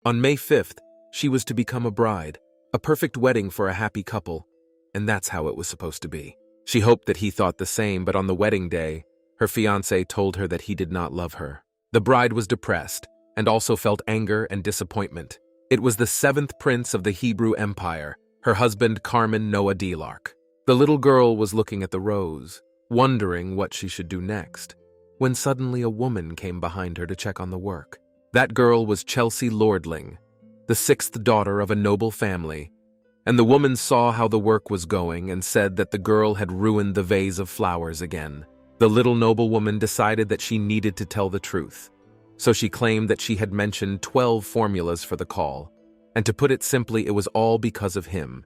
On May 5th, she was to become a bride, a perfect wedding for a happy couple, and that's how it was supposed to be. She hoped that he thought the same, but on the wedding day, her fiancé told her that he did not love her. The bride was depressed and also felt anger and disappointment. It was the 7th prince of the Hebrew Empire, her husband Carmen Noah Delark. The little girl was looking at the rose, wondering what she should do next, when suddenly a woman came behind her to check on the work. That girl was Chelsea Lordling, the 6th daughter of a noble family, and the woman saw how the work was going and said that the girl had ruined the vase of flowers again. The little noblewoman decided that she needed to tell the truth, so she claimed that she had mentioned 12 formulas for the call, and to put it simply, it was all because of him.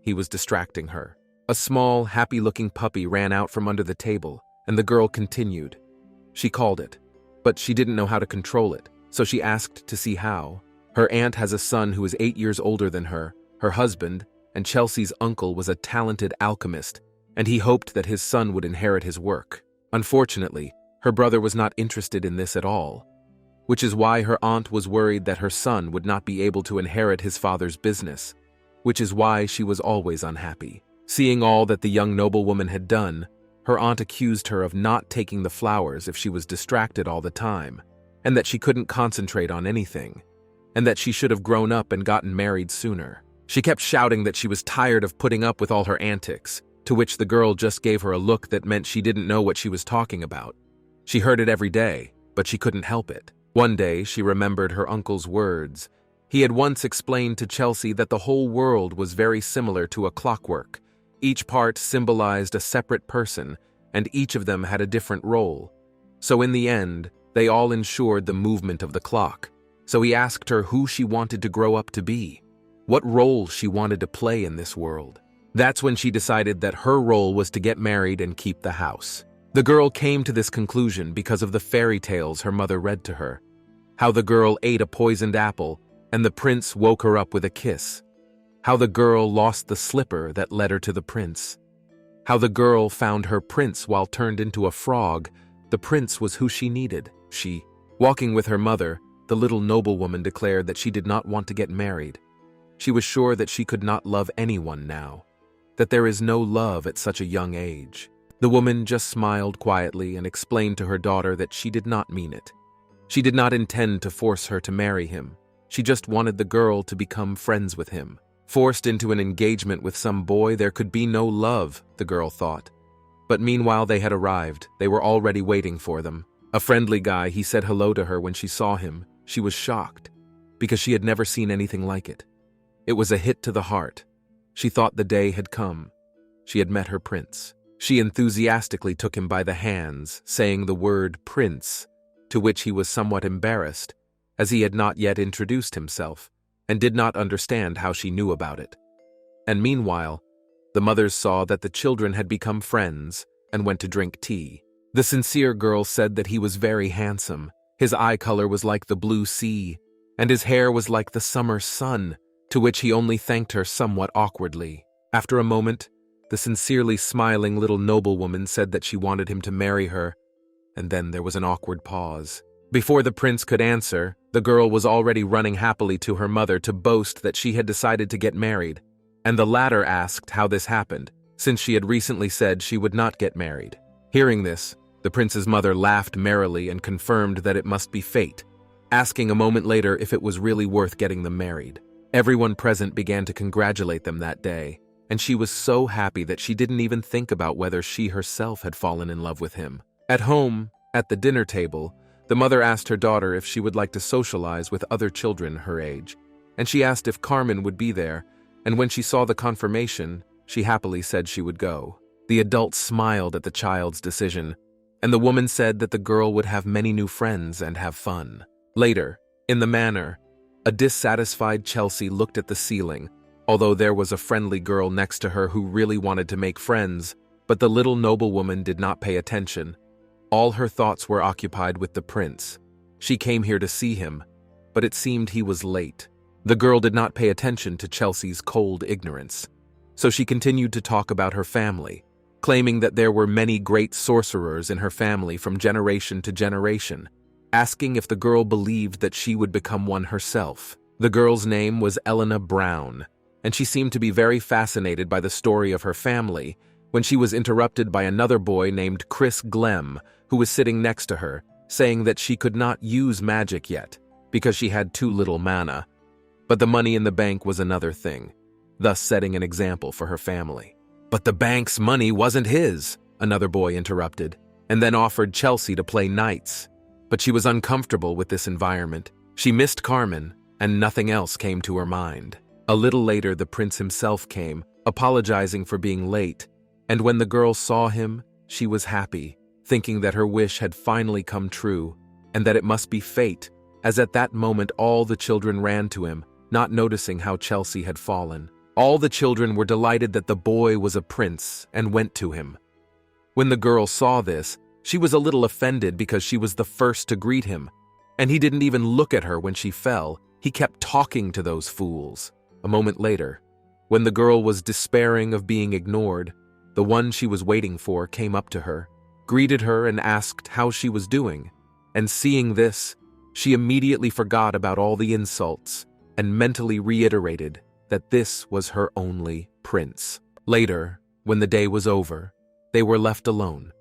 He was distracting her. A small, happy-looking puppy ran out from under the table, and the girl continued. She called it, but she didn't know how to control it, so she asked to see how. Her aunt has a son who is 8 years older than her husband, and Chelsea's uncle was a talented alchemist, and he hoped that his son would inherit his work. Unfortunately, her brother was not interested in this at all, which is why her aunt was worried that her son would not be able to inherit his father's business, which is why she was always unhappy. Seeing all that the young noblewoman had done, her aunt accused her of not taking the flowers if she was distracted all the time, and that she couldn't concentrate on anything, and that she should have grown up and gotten married sooner. She kept shouting that she was tired of putting up with all her antics, to which the girl just gave her a look that meant she didn't know what she was talking about. She heard it every day, but she couldn't help it. One day, she remembered her uncle's words. He had once explained to Chelsea that the whole world was very similar to a clockwork. Each part symbolized a separate person, and each of them had a different role. So in the end, they all ensured the movement of the clock. So he asked her who she wanted to grow up to be, what role she wanted to play in this world. That's when she decided that her role was to get married and keep the house. The girl came to this conclusion because of the fairy tales her mother read to her. How the girl ate a poisoned apple, and the prince woke her up with a kiss. How the girl lost the slipper that led her to the prince. How the girl found her prince while turned into a frog. The prince was who she needed. Walking with her mother, the little noblewoman declared that she did not want to get married. She was sure that she could not love anyone now, that there is no love at such a young age. The woman just smiled quietly and explained to her daughter that she did not mean it. She did not intend to force her to marry him. She just wanted the girl to become friends with him. Forced into an engagement with some boy, there could be no love, the girl thought. But meanwhile they had arrived. They were already waiting for them. A friendly guy, he said hello to her when she saw him. She was shocked, because she had never seen anything like it. It was a hit to the heart. She thought the day had come. She had met her prince. She enthusiastically took him by the hands, saying the word prince, to which he was somewhat embarrassed, as he had not yet introduced himself, and did not understand how she knew about it. And meanwhile, the mothers saw that the children had become friends and went to drink tea. The sincere girl said that he was very handsome. His eye color was like the blue sea, and his hair was like the summer sun, to which he only thanked her somewhat awkwardly. After a moment, the sincerely smiling little noblewoman said that she wanted him to marry her, and then there was an awkward pause. Before the prince could answer, the girl was already running happily to her mother to boast that she had decided to get married, and the latter asked how this happened, since she had recently said she would not get married. Hearing this, the prince's mother laughed merrily and confirmed that it must be fate, asking a moment later if it was really worth getting them married. Everyone present began to congratulate them that day, and she was so happy that she didn't even think about whether she herself had fallen in love with him. At home, at the dinner table, the mother asked her daughter if she would like to socialize with other children her age, and she asked if Carmen would be there, and when she saw the confirmation, she happily said she would go. The adult smiled at the child's decision, and the woman said that the girl would have many new friends and have fun. Later, in the manor, a dissatisfied Chelsea looked at the ceiling, although there was a friendly girl next to her who really wanted to make friends, but the little noblewoman did not pay attention. All her thoughts were occupied with the prince. She came here to see him, but it seemed he was late. The girl did not pay attention to Chelsea's cold ignorance, so she continued to talk about her family, claiming that there were many great sorcerers in her family from generation to generation, asking if the girl believed that she would become one herself. The girl's name was Elena Brown, and she seemed to be very fascinated by the story of her family when she was interrupted by another boy named Chris Glemm, who was sitting next to her, saying that she could not use magic yet because she had too little mana. But the money in the bank was another thing, thus setting an example for her family. But the bank's money wasn't his, another boy interrupted, and then offered Chelsea to play knights. But she was uncomfortable with this environment. She missed Carmen, and nothing else came to her mind. A little later, the prince himself came, apologizing for being late, and when the girl saw him, she was happy, thinking that her wish had finally come true, and that it must be fate, as at that moment all the children ran to him, not noticing how Chelsea had fallen. All the children were delighted that the boy was a prince and went to him. When the girl saw this, she was a little offended because she was the first to greet him, and he didn't even look at her when she fell. He kept talking to those fools. A moment later, when the girl was despairing of being ignored, the one she was waiting for came up to her, greeted her and asked how she was doing, and seeing this, she immediately forgot about all the insults and mentally reiterated that this was her only prince. Later, when the day was over, they were left alone.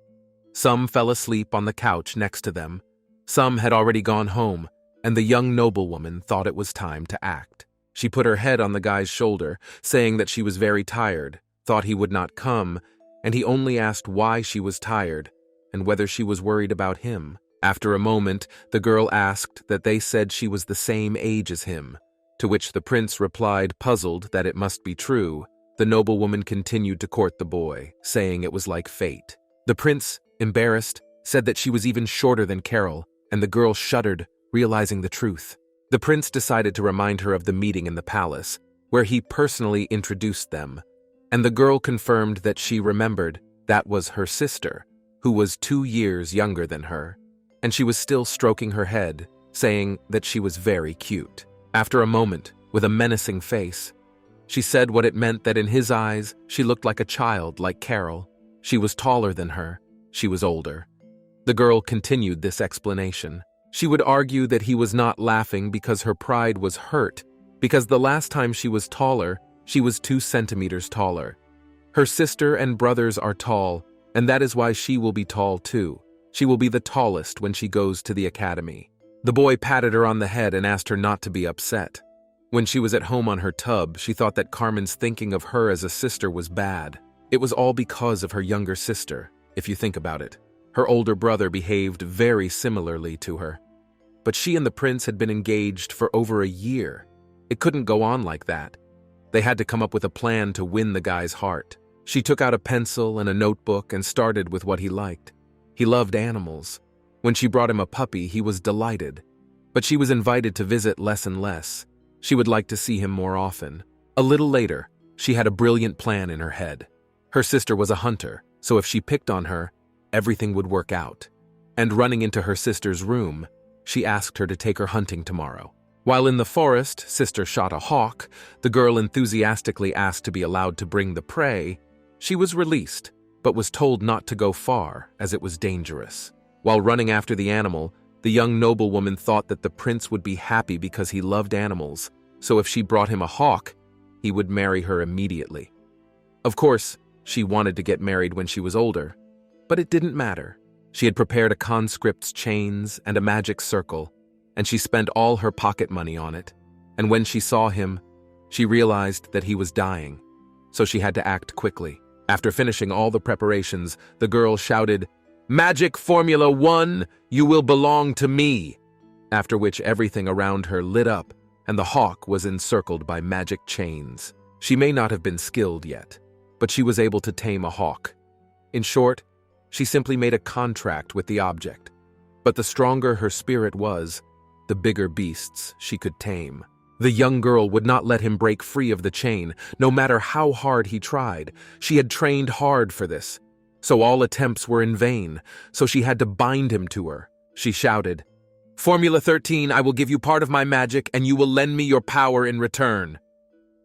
Some fell asleep on the couch next to them, some had already gone home, and the young noblewoman thought it was time to act. She put her head on the guy's shoulder, saying that she was very tired, thought he would not come, and he only asked why she was tired and whether she was worried about him. After a moment, the girl asked that they said she was the same age as him, to which the prince replied, puzzled that it must be true. The noblewoman continued to court the boy, saying it was like fate. The prince, embarrassed, said that she was even shorter than Carol, and the girl shuddered, realizing the truth. The prince decided to remind her of the meeting in the palace, where he personally introduced them, and the girl confirmed that she remembered that was her sister, who was 2 years younger than her, and she was still stroking her head, saying that she was very cute. After a moment, with a menacing face, she said what it meant that in his eyes, she looked like a child like Carol. She was taller than her. She was older. The girl continued this explanation. She would argue that he was not laughing because her pride was hurt, because the last time she was taller, she was 2 centimeters taller. Her sister and brothers are tall, and that is why she will be tall too. She will be the tallest when she goes to the academy. The boy patted her on the head and asked her not to be upset. When she was at home on her tub, she thought that Carmen's thinking of her as a sister was bad. It was all because of her younger sister, if you think about it. Her older brother behaved very similarly to her. But she and the prince had been engaged for over a year. It couldn't go on like that. They had to come up with a plan to win the guy's heart. She took out a pencil and a notebook and started with what he liked. He loved animals. When she brought him a puppy, he was delighted. But she was invited to visit less and less. She would like to see him more often. A little later, she had a brilliant plan in her head. Her sister was a hunter, so if she picked on her, everything would work out. And running into her sister's room, she asked her to take her hunting tomorrow. While in the forest, sister shot a hawk. The girl enthusiastically asked to be allowed to bring the prey. She was released, but was told not to go far, as it was dangerous. While running after the animal, the young noblewoman thought that the prince would be happy because he loved animals, so if she brought him a hawk, he would marry her immediately. Of course, she wanted to get married when she was older, but it didn't matter. She had prepared a conscript's chains and a magic circle, and she spent all her pocket money on it. And when she saw him, she realized that he was dying, so she had to act quickly. After finishing all the preparations, the girl shouted, "Magic Formula 1, you will belong to me!" After which everything around her lit up, and the hawk was encircled by magic chains. She may not have been skilled yet, but she was able to tame a hawk. In short, she simply made a contract with the object. But the stronger her spirit was, the bigger beasts she could tame. The young girl would not let him break free of the chain, no matter how hard he tried. She had trained hard for this, so all attempts were in vain, so she had to bind him to her. She shouted, "Formula 13, I will give you part of my magic, and you will lend me your power in return."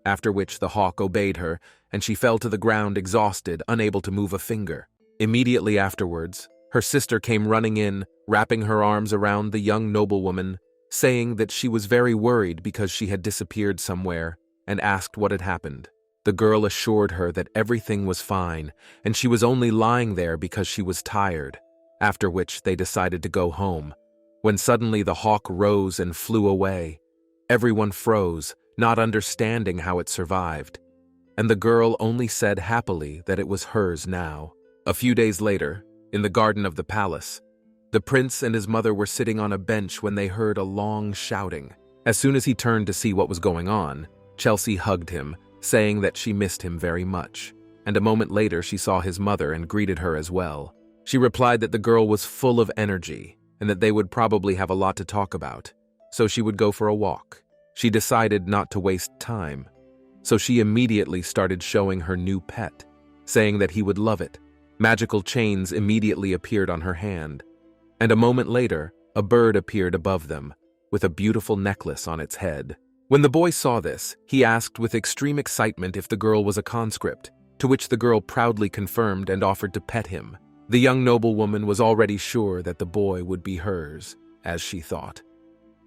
After which the hawk obeyed her, and she fell to the ground exhausted, unable to move a finger. Immediately afterwards, her sister came running in, wrapping her arms around the young noblewoman, saying that she was very worried because she had disappeared somewhere and asked what had happened. The girl assured her that everything was fine and she was only lying there because she was tired, after which they decided to go home, when suddenly the hawk rose and flew away. Everyone froze, not understanding how it survived, and the girl only said happily that it was hers now. A few days later, in the garden of the palace, the prince and his mother were sitting on a bench when they heard a long shouting. As soon as he turned to see what was going on, Chelsea hugged him, saying that she missed him very much, and a moment later she saw his mother and greeted her as well. She replied that the girl was full of energy and that they would probably have a lot to talk about, so she would go for a walk. She decided not to waste time, so she immediately started showing her new pet, saying that he would love it. Magical chains immediately appeared on her hand, and a moment later, a bird appeared above them, with a beautiful necklace on its head. When the boy saw this, he asked with extreme excitement if the girl was a conscript, to which the girl proudly confirmed and offered to pet him. The young noblewoman was already sure that the boy would be hers, as she thought.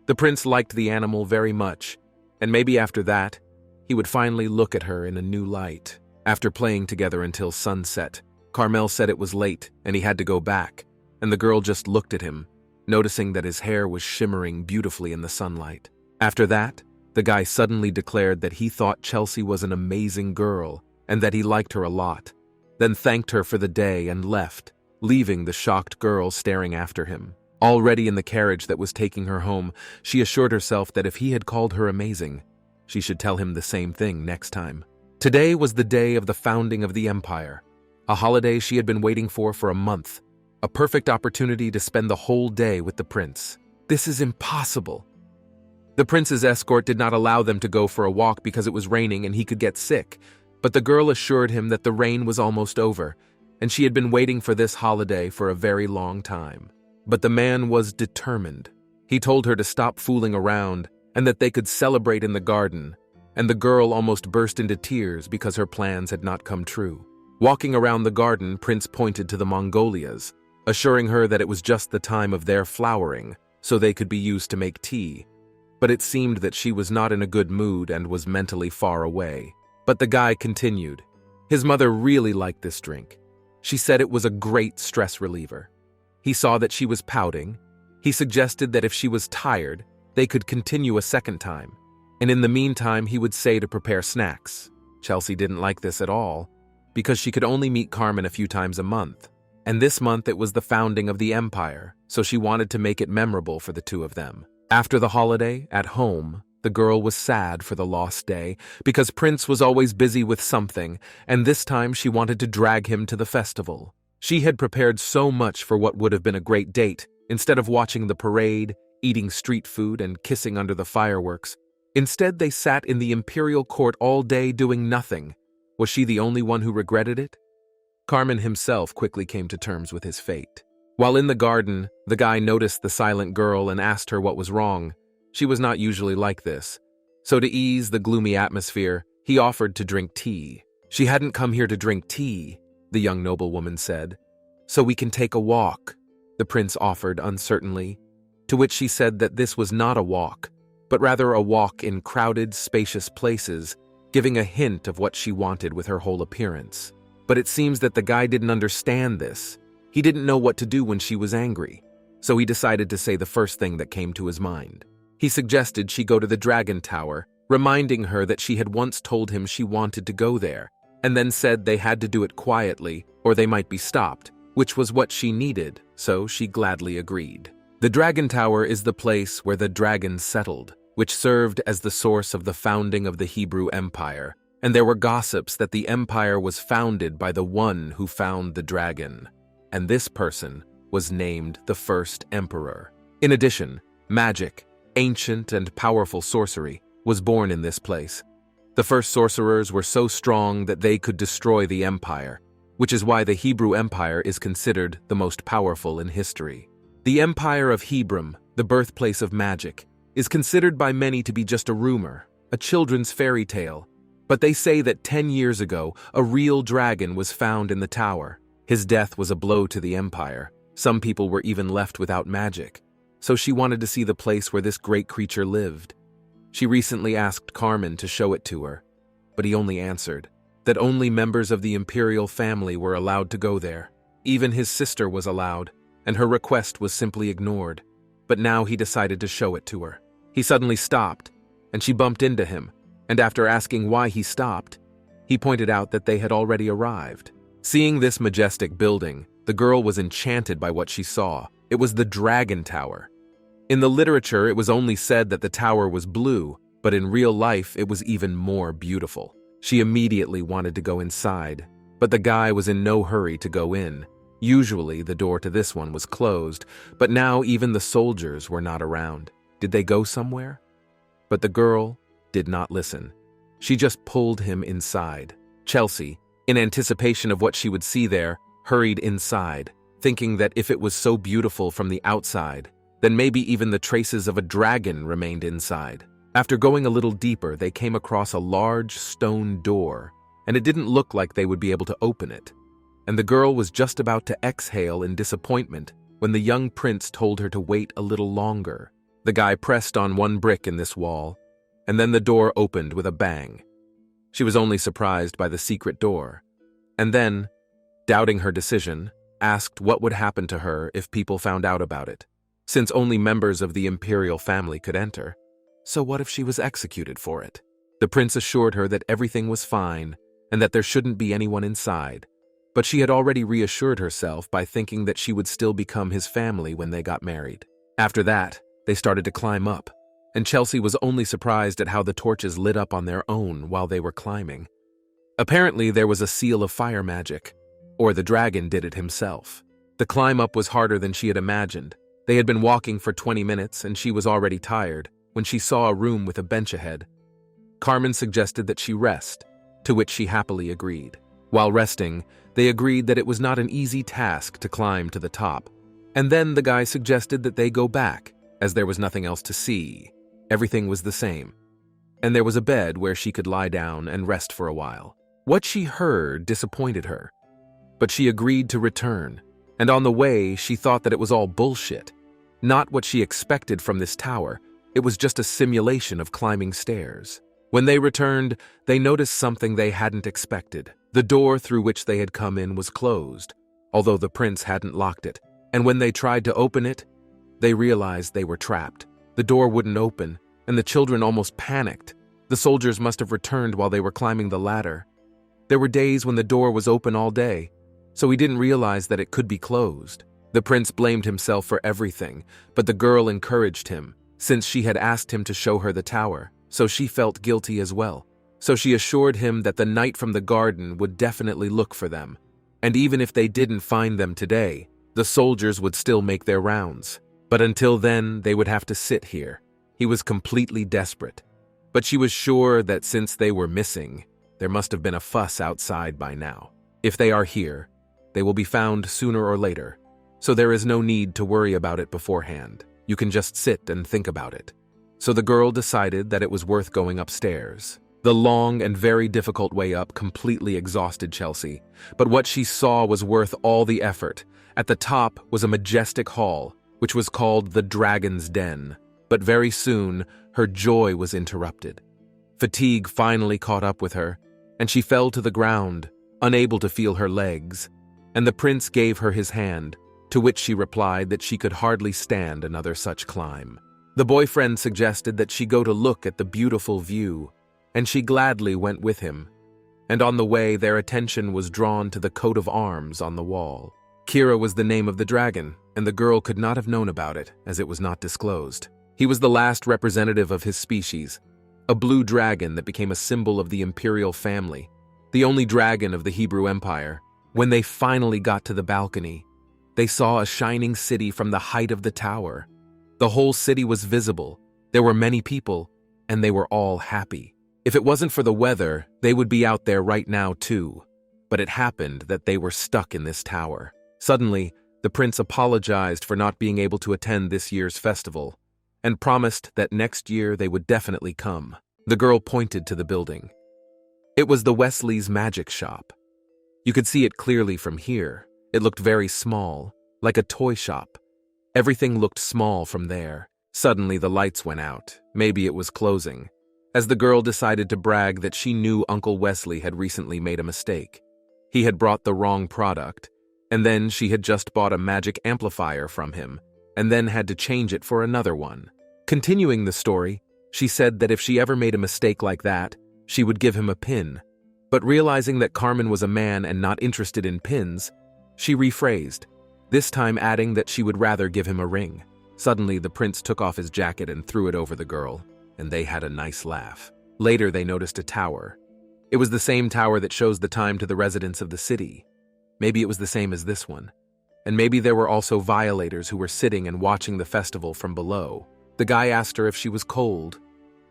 The prince liked the animal very much, and maybe after that, he would finally look at her in a new light. After playing together until sunset, Carmel said it was late and he had to go back, and the girl just looked at him, noticing that his hair was shimmering beautifully in the sunlight. After that, the guy suddenly declared that he thought Chelsea was an amazing girl and that he liked her a lot, then thanked her for the day and left, leaving the shocked girl staring after him. Already in the carriage that was taking her home, she assured herself that if he had called her amazing, she should tell him the same thing next time. Today was the day of the founding of the empire, a holiday she had been waiting for a month, a perfect opportunity to spend the whole day with the prince. This is impossible. The prince's escort did not allow them to go for a walk because it was raining and he could get sick, but the girl assured him that the rain was almost over, and she had been waiting for this holiday for a very long time. But the man was determined. He told her to stop fooling around and that they could celebrate in the garden, and the girl almost burst into tears because her plans had not come true. Walking around the garden, Prince pointed to the Mongolias, assuring her that it was just the time of their flowering, so they could be used to make tea. But it seemed that she was not in a good mood and was mentally far away. But the guy continued. His mother really liked this drink. She said it was a great stress reliever. He saw that she was pouting. He suggested that if she was tired, they could continue a second time, and in the meantime he would say to prepare snacks. Chelsea didn't like this at all, because she could only meet Carmen a few times a month, and this month it was the founding of the empire, so she wanted to make it memorable for the two of them. After the holiday, at home, the girl was sad for the lost day, because Prince was always busy with something, and this time she wanted to drag him to the festival. She had prepared so much for what would have been a great date. Instead of watching the parade, eating street food, and kissing under the fireworks, instead they sat in the imperial court all day doing nothing. Was she the only one who regretted it? Carmen himself quickly came to terms with his fate. While in the garden, the guy noticed the silent girl and asked her what was wrong. She was not usually like this, so to ease the gloomy atmosphere, he offered to drink tea. She hadn't come here to drink tea, the young noblewoman said. So we can take a walk, the prince offered uncertainly, to which she said that this was not a walk, but rather a walk in crowded, spacious places, giving a hint of what she wanted with her whole appearance. But it seems that the guy didn't understand this. He didn't know what to do when she was angry, so he decided to say the first thing that came to his mind. He suggested she go to the Dragon Tower, reminding her that she had once told him she wanted to go there, and then said they had to do it quietly or they might be stopped, which was what she needed, so she gladly agreed. The Dragon Tower is the place where the dragons settled, which served as the source of the founding of the Hebrew Empire, and there were gossips that the empire was founded by the one who found the dragon, and this person was named the first emperor. In addition, magic, ancient and powerful sorcery, was born in this place. The first sorcerers were so strong that they could destroy the empire, which is why the Hebrew Empire is considered the most powerful in history. The Empire of Hebron, the birthplace of magic, is considered by many to be just a rumor, a children's fairy tale, but they say that 10 years ago, a real dragon was found in the tower. His death was a blow to the empire. Some people were even left without magic. so she wanted to see the place where this great creature lived. She recently asked Carmen to show it to her, but he only answered that only members of the imperial family were allowed to go there. Even his sister was allowed, and her request was simply ignored. But now he decided to show it to her. He suddenly stopped, and she bumped into him, and after asking why he stopped, he pointed out that they had already arrived. Seeing this majestic building, the girl was enchanted by what she saw. It was the Dragon Tower. In the literature, it was only said that the tower was blue, but in real life, it was even more beautiful. She immediately wanted to go inside, but the guy was in no hurry to go in. Usually, the door to this one was closed, but now even the soldiers were not around. Did they go somewhere? But the girl did not listen. She just pulled him inside. Chelsea, in anticipation of what she would see there, hurried inside, thinking that if it was so beautiful from the outside, then maybe even the traces of a dragon remained inside. After going a little deeper, they came across a large stone door, and it didn't look like they would be able to open it. And the girl was just about to exhale in disappointment when the young prince told her to wait a little longer. The guy pressed on one brick in this wall, and then the door opened with a bang. She was only surprised by the secret door, and then, doubting her decision, asked what would happen to her if people found out about it, since only members of the imperial family could enter. So what if she was executed for it? The prince assured her that everything was fine and that there shouldn't be anyone inside, but she had already reassured herself by thinking that she would still become his family when they got married. After that, they started to climb up, and Chelsea was only surprised at how the torches lit up on their own while they were climbing. Apparently, there was a seal of fire magic, or the dragon did it himself. The climb up was harder than she had imagined. They had been walking for 20 minutes, and she was already tired when she saw a room with a bench ahead. Carmen suggested that she rest, to which she happily agreed. While resting, they agreed that it was not an easy task to climb to the top, and then the guy suggested that they go back, as there was nothing else to see. Everything was the same, and there was a bed where she could lie down and rest for a while. What she heard disappointed her, but she agreed to return, and on the way she thought that it was all bullshit. Not what she expected from this tower. It was just a simulation of climbing stairs. When they returned, they noticed something they hadn't expected. The door through which they had come in was closed, although the prince hadn't locked it, and when they tried to open it, they realized they were trapped. The door wouldn't open, and the children almost panicked. The soldiers must have returned while they were climbing the ladder. There were days when the door was open all day, so he didn't realize that it could be closed. The prince blamed himself for everything, but the girl encouraged him, since she had asked him to show her the tower, so she felt guilty as well. So she assured him that the knight from the garden would definitely look for them, and even if they didn't find them today, the soldiers would still make their rounds. But until then, they would have to sit here. He was completely desperate, but she was sure that since they were missing, there must have been a fuss outside by now. If they are here, they will be found sooner or later, so there is no need to worry about it beforehand. You can just sit and think about it. So the girl decided that it was worth going upstairs. The long and very difficult way up completely exhausted Chelsea, but what she saw was worth all the effort. At the top was a majestic hall, which was called the Dragon's Den. But very soon, her joy was interrupted. Fatigue finally caught up with her, and she fell to the ground, unable to feel her legs, and the prince gave her his hand, to which she replied that she could hardly stand another such climb. The boyfriend suggested that she go to look at the beautiful view, and she gladly went with him, and on the way their attention was drawn to the coat of arms on the wall. Kira was the name of the dragon, and the girl could not have known about it, as it was not disclosed. He was the last representative of his species, a blue dragon that became a symbol of the imperial family, the only dragon of the Hebrew Empire. When they finally got to the balcony, they saw a shining city from the height of the tower. The whole city was visible, there were many people, and they were all happy. If it wasn't for the weather, they would be out there right now too. But it happened that they were stuck in this tower. Suddenly, the prince apologized for not being able to attend this year's festival, and promised that next year they would definitely come. The girl pointed to the building. It was the Wesley's magic shop. You could see it clearly from here. It looked very small, like a toy shop. Everything looked small from there. Suddenly the lights went out. Maybe it was closing, as the girl decided to brag that she knew Uncle Wesley had recently made a mistake. He had brought the wrong product, and then she had just bought a magic amplifier from him, and then had to change it for another one. Continuing the story, she said that if she ever made a mistake like that, she would give him a pin. But realizing that Carmen was a man and not interested in pins, she rephrased, this time adding that she would rather give him a ring. Suddenly, the prince took off his jacket and threw it over the girl, and they had a nice laugh. Later, they noticed a tower. It was the same tower that shows the time to the residents of the city. Maybe it was the same as this one. And maybe there were also violators who were sitting and watching the festival from below. The guy asked her if she was cold,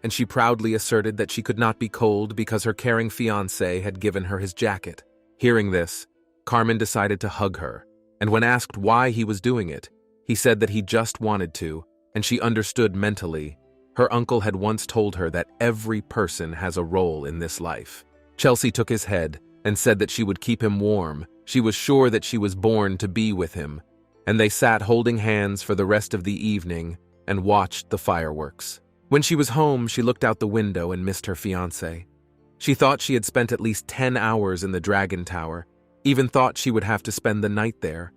and she proudly asserted that she could not be cold because her caring fiancé had given her his jacket. Hearing this, Carmen decided to hug her, and when asked why he was doing it, he said that he just wanted to, and she understood mentally. Her uncle had once told her that every person has a role in this life. Chelsea took his head and said that she would keep him warm. She was sure that she was born to be with him, and they sat holding hands for the rest of the evening and watched the fireworks. When she was home, she looked out the window and missed her fiancé. She thought she had spent at least 10 hours in the Dragon Tower, even thought she would have to spend the night there.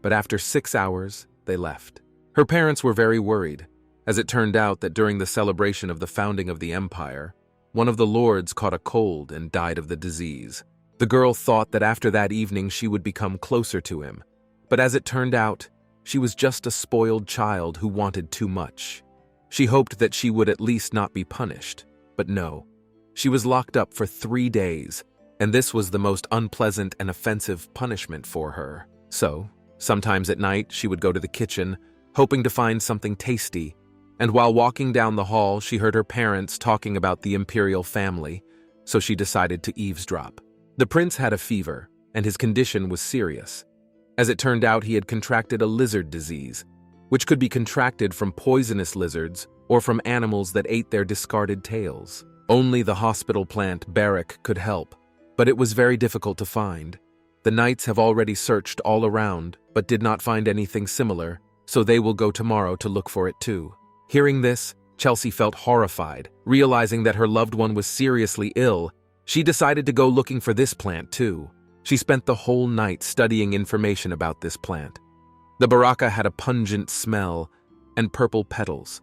But after 6 hours, they left. Her parents were very worried, as it turned out that during the celebration of the founding of the empire, one of the lords caught a cold and died of the disease. The girl thought that after that evening she would become closer to him, but as it turned out, she was just a spoiled child who wanted too much. She hoped that she would at least not be punished, but no. She was locked up for 3 days, and this was the most unpleasant and offensive punishment for her. So, sometimes at night she would go to the kitchen, hoping to find something tasty, and while walking down the hall she heard her parents talking about the imperial family, so she decided to eavesdrop. The prince had a fever, and his condition was serious. As it turned out, he had contracted a lizard disease, which could be contracted from poisonous lizards or from animals that ate their discarded tails. Only the hospital plant Barrack could help, but it was very difficult to find. The knights have already searched all around, but did not find anything similar, so they will go tomorrow to look for it too. Hearing this, Chelsea felt horrified, realizing that her loved one was seriously ill. She decided to go looking for this plant too. She spent the whole night studying information about this plant. The baraka had a pungent smell and purple petals.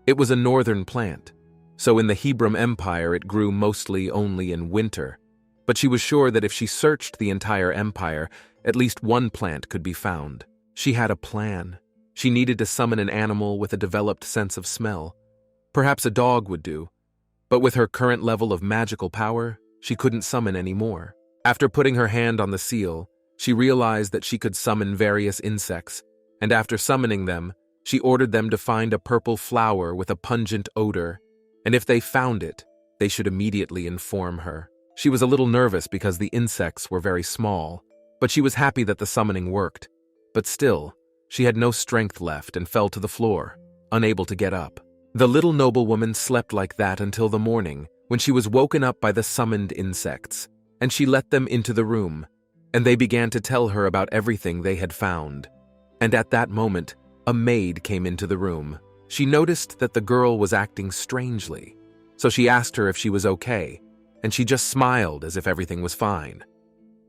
It was a northern plant, so in the Hebram Empire it grew mostly only in winter. But she was sure that if she searched the entire empire, at least one plant could be found. She had a plan. She needed to summon an animal with a developed sense of smell. Perhaps a dog would do. But with her current level of magical power, she couldn't summon any more. After putting her hand on the seal, she realized that she could summon various insects, and after summoning them, she ordered them to find a purple flower with a pungent odor, and if they found it, they should immediately inform her. She was a little nervous because the insects were very small, but she was happy that the summoning worked. But still, she had no strength left and fell to the floor, unable to get up. The little noblewoman slept like that until the morning, when she was woken up by the summoned insects, and she let them into the room, and they began to tell her about everything they had found. And at that moment, a maid came into the room. She noticed that the girl was acting strangely, so she asked her if she was okay, and she just smiled as if everything was fine.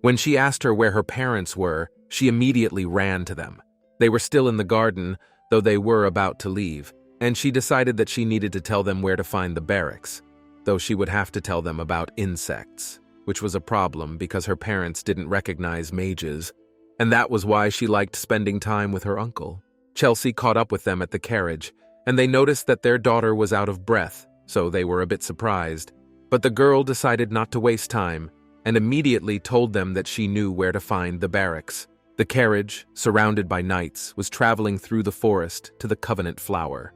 When she asked her where her parents were, she immediately ran to them. They were still in the garden, though they were about to leave, and she decided that she needed to tell them where to find the barracks, though she would have to tell them about insects, which was a problem because her parents didn't recognize mages, and that was why she liked spending time with her uncle. Chelsea caught up with them at the carriage, and they noticed that their daughter was out of breath, so they were a bit surprised. But the girl decided not to waste time, and immediately told them that she knew where to find the barracks. The carriage, surrounded by knights, was traveling through the forest to the Covenant Flower.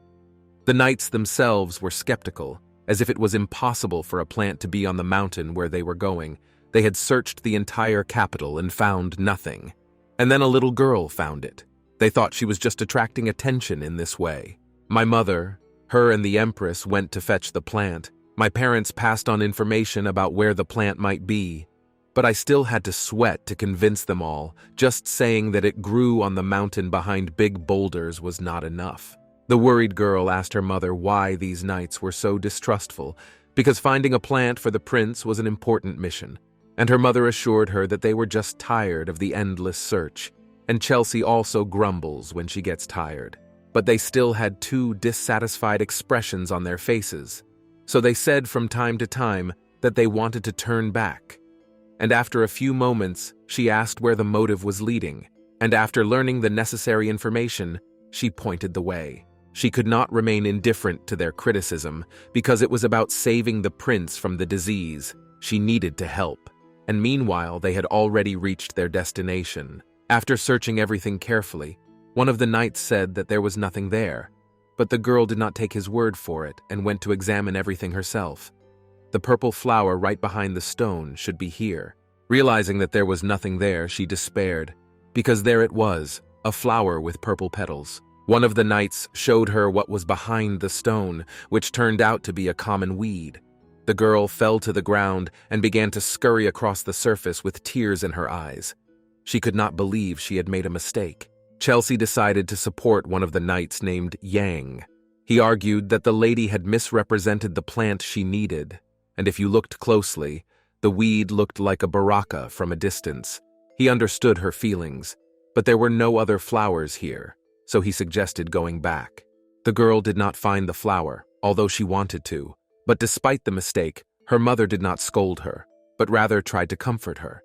The knights themselves were skeptical, as if it was impossible for a plant to be on the mountain where they were going. They had searched the entire capital and found nothing. And then a little girl found it. They thought she was just attracting attention in this way. My mother, her and the Empress went to fetch the plant. My parents passed on information about where the plant might be, but I still had to sweat to convince them all. Just saying that it grew on the mountain behind big boulders was not enough. The worried girl asked her mother why these knights were so distrustful, because finding a plant for the prince was an important mission, and her mother assured her that they were just tired of the endless search, and Chelsea also grumbles when she gets tired. But they still had two dissatisfied expressions on their faces, so they said from time to time that they wanted to turn back. And after a few moments, she asked where the motive was leading, and after learning the necessary information, she pointed the way. She could not remain indifferent to their criticism, because it was about saving the prince from the disease. She needed to help. And meanwhile, they had already reached their destination. After searching everything carefully, one of the knights said that there was nothing there, but the girl did not take his word for it and went to examine everything herself. The purple flower right behind the stone should be here. Realizing that there was nothing there, she despaired, because there it was, a flower with purple petals. One of the knights showed her what was behind the stone, which turned out to be a common weed. The girl fell to the ground and began to scurry across the surface with tears in her eyes. She could not believe she had made a mistake. Chelsea decided to support one of the knights named Yang. He argued that the lady had misrepresented the plant she needed, and if you looked closely, the weed looked like a baraka from a distance. He understood her feelings, but there were no other flowers here, so he suggested going back. The girl did not find the flower, although she wanted to, but despite the mistake, her mother did not scold her, but rather tried to comfort her,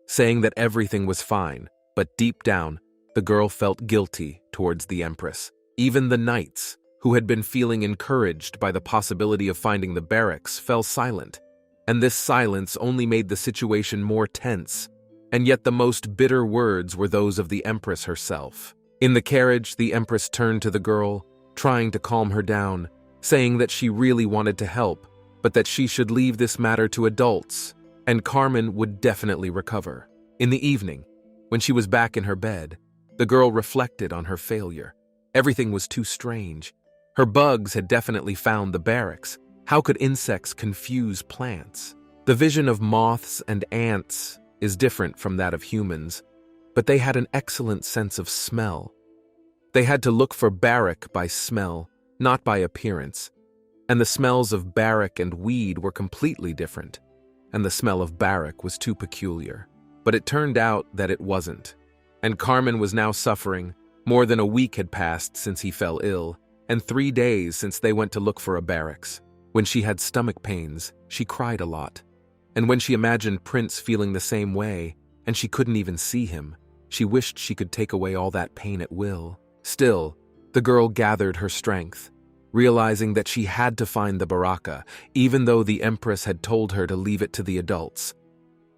saying that everything was fine, but deep down, the girl felt guilty towards the Empress. Even the knights, who had been feeling encouraged by the possibility of finding the barracks, fell silent, and this silence only made the situation more tense, and yet the most bitter words were those of the Empress herself. In the carriage, the Empress turned to the girl, trying to calm her down, saying that she really wanted to help, but that she should leave this matter to adults, and Carmen would definitely recover. In the evening, when she was back in her bed, the girl reflected on her failure. Everything was too strange. Her bugs had definitely found the barracks. How could insects confuse plants? The vision of moths and ants is different from that of humans, but they had an excellent sense of smell. They had to look for barrack by smell, not by appearance, and the smells of barrack and weed were completely different, and the smell of barrack was too peculiar. But it turned out that it wasn't, and Carmen was now suffering. More than a week had passed since he fell ill, and 3 days since they went to look for a barracks. When she had stomach pains, she cried a lot, and when she imagined Prince feeling the same way, and she couldn't even see him, she wished she could take away all that pain at will. Still, the girl gathered her strength, realizing that she had to find the baraka, even though the Empress had told her to leave it to the adults.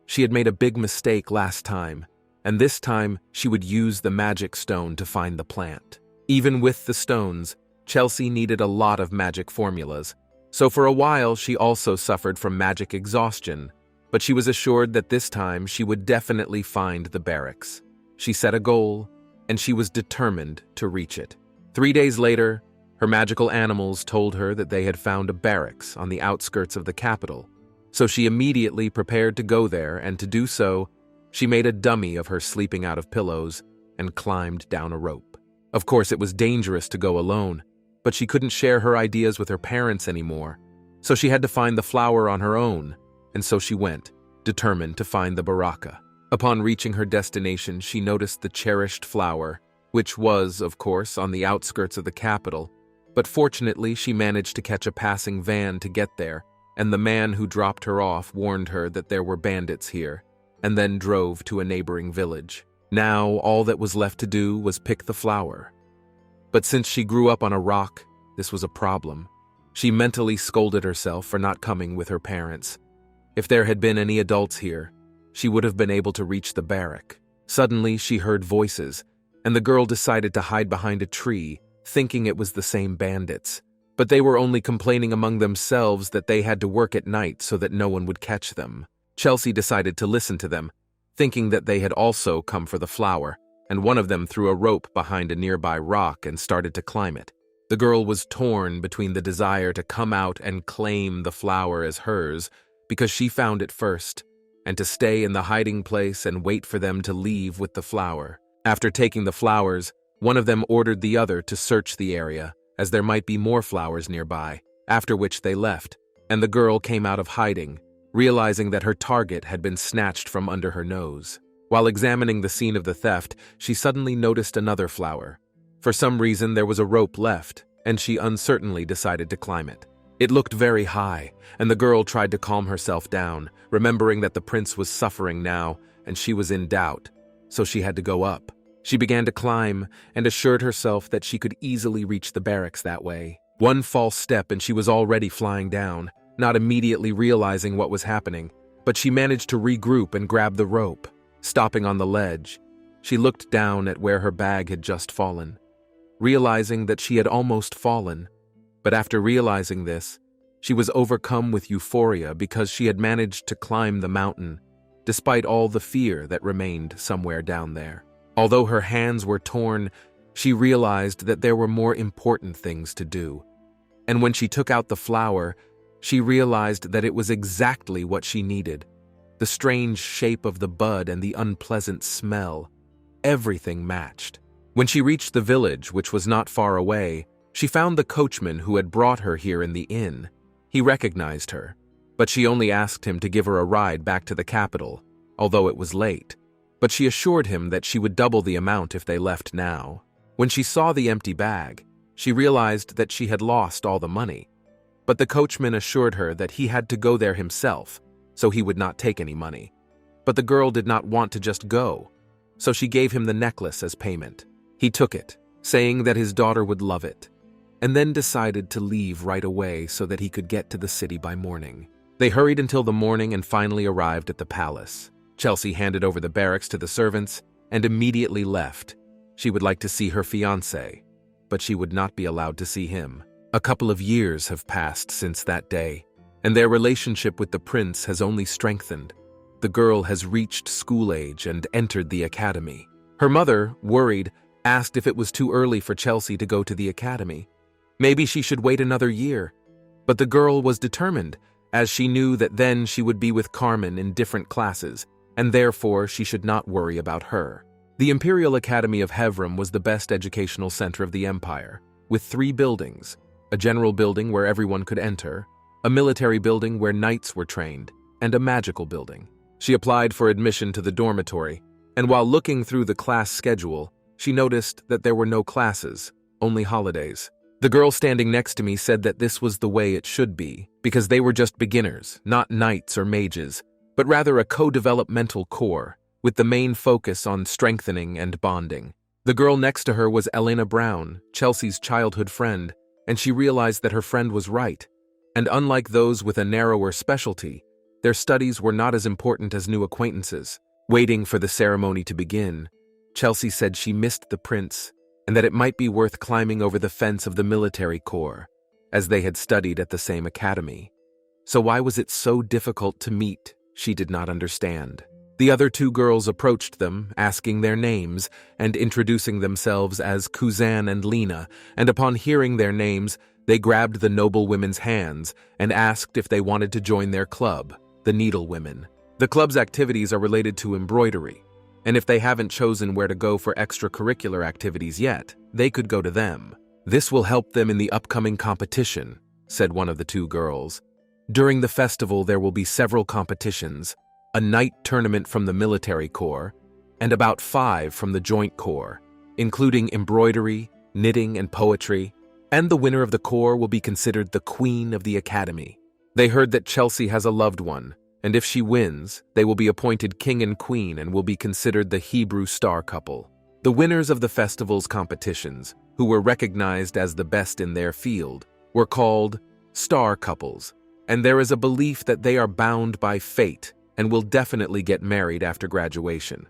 She had made a big mistake last time, and this time she would use the magic stone to find the plant. Even with the stones, Chelsea needed a lot of magic formulas, so for a while she also suffered from magic exhaustion, but she was assured that this time she would definitely find the barracks. She set a goal, and she was determined to reach it. 3 days later, her magical animals told her that they had found a barracks on the outskirts of the capital, so she immediately prepared to go there, and to do so, she made a dummy of her sleeping out of pillows and climbed down a rope. Of course, it was dangerous to go alone, but she couldn't share her ideas with her parents anymore, so she had to find the flower on her own, and so she went, determined to find the baraka. Upon reaching her destination, she noticed the cherished flower, which was, of course, on the outskirts of the capital, but fortunately she managed to catch a passing van to get there, and the man who dropped her off warned her that there were bandits here, and then drove to a neighboring village. Now, all that was left to do was pick the flower. But since she grew up on a rock, this was a problem. She mentally scolded herself for not coming with her parents. If there had been any adults here, she would have been able to reach the barrack. Suddenly, she heard voices, and the girl decided to hide behind a tree, thinking it was the same bandits. But they were only complaining among themselves that they had to work at night so that no one would catch them. Chelsea decided to listen to them, thinking that they had also come for the flower, and one of them threw a rope behind a nearby rock and started to climb it. The girl was torn between the desire to come out and claim the flower as hers, because she found it first, and to stay in the hiding place and wait for them to leave with the flower. After taking the flowers, one of them ordered the other to search the area, as there might be more flowers nearby, after which they left, and the girl came out of hiding, realizing that her target had been snatched from under her nose. While examining the scene of the theft, she suddenly noticed another flower. For some reason, there was a rope left, and she uncertainly decided to climb it. It looked very high, and the girl tried to calm herself down, remembering that the prince was suffering now, and she was in doubt, so she had to go up. She began to climb, and assured herself that she could easily reach the barracks that way. One false step and she was already flying down, not immediately realizing what was happening, but she managed to regroup and grab the rope. Stopping on the ledge, she looked down at where her bag had just fallen, realizing that she had almost fallen. But after realizing this, she was overcome with euphoria because she had managed to climb the mountain, despite all the fear that remained somewhere down there. Although her hands were torn, she realized that there were more important things to do. And when she took out the flower, she realized that it was exactly what she needed. The strange shape of the bud and the unpleasant smell. Everything matched. When she reached the village, which was not far away, she found the coachman who had brought her here in the inn. He recognized her, but she only asked him to give her a ride back to the capital, although it was late. But she assured him that she would double the amount if they left now. When she saw the empty bag, she realized that she had lost all the money. But the coachman assured her that he had to go there himself, so he would not take any money. But the girl did not want to just go, so she gave him the necklace as payment. He took it, saying that his daughter would love it, and then decided to leave right away so that he could get to the city by morning. They hurried until the morning and finally arrived at the palace. Chelsea handed over the barracks to the servants and immediately left. She would like to see her fiancé, but she would not be allowed to see him. A couple of years have passed since that day, and their relationship with the prince has only strengthened. The girl has reached school age and entered the academy. Her mother, worried, asked if it was too early for Chelsea to go to the academy. Maybe she should wait another year. But the girl was determined, as she knew that then she would be with Carmen in different classes, and therefore she should not worry about her. The Imperial Academy of Hevram was the best educational center of the empire, with 3 buildings: a general building where everyone could enter, a military building where knights were trained, and a magical building. She applied for admission to the dormitory, and while looking through the class schedule, she noticed that there were no classes, only holidays. The girl standing next to me said that this was the way it should be, because they were just beginners, not knights or mages, but rather a co-developmental core, with the main focus on strengthening and bonding. The girl next to her was Elena Brown, Chelsea's childhood friend, and she realized that her friend was right. And unlike those with a narrower specialty, their studies were not as important as new acquaintances. Waiting for the ceremony to begin, Chelsea said she missed the prince, and that it might be worth climbing over the fence of the military corps, as they had studied at the same academy. So why was it so difficult to meet? She did not understand. The other 2 girls approached them, asking their names and introducing themselves as Kuzan and Lena, and upon hearing their names, they grabbed the noble women's hands and asked if they wanted to join their club, the Needle Women. The club's activities are related to embroidery, and if they haven't chosen where to go for extracurricular activities yet, they could go to them. This will help them in the upcoming competition, said one of the 2 girls. During the festival, there will be several competitions, a night tournament from the military corps, and about 5 from the joint corps, including embroidery, knitting, and poetry, and the winner of the corps will be considered the queen of the academy. They heard that Chelsea has a loved one, and if she wins, they will be appointed king and queen and will be considered the Hebrew star couple. The winners of the festival's competitions, who were recognized as the best in their field, were called star couples, and there is a belief that they are bound by fate and will definitely get married after graduation.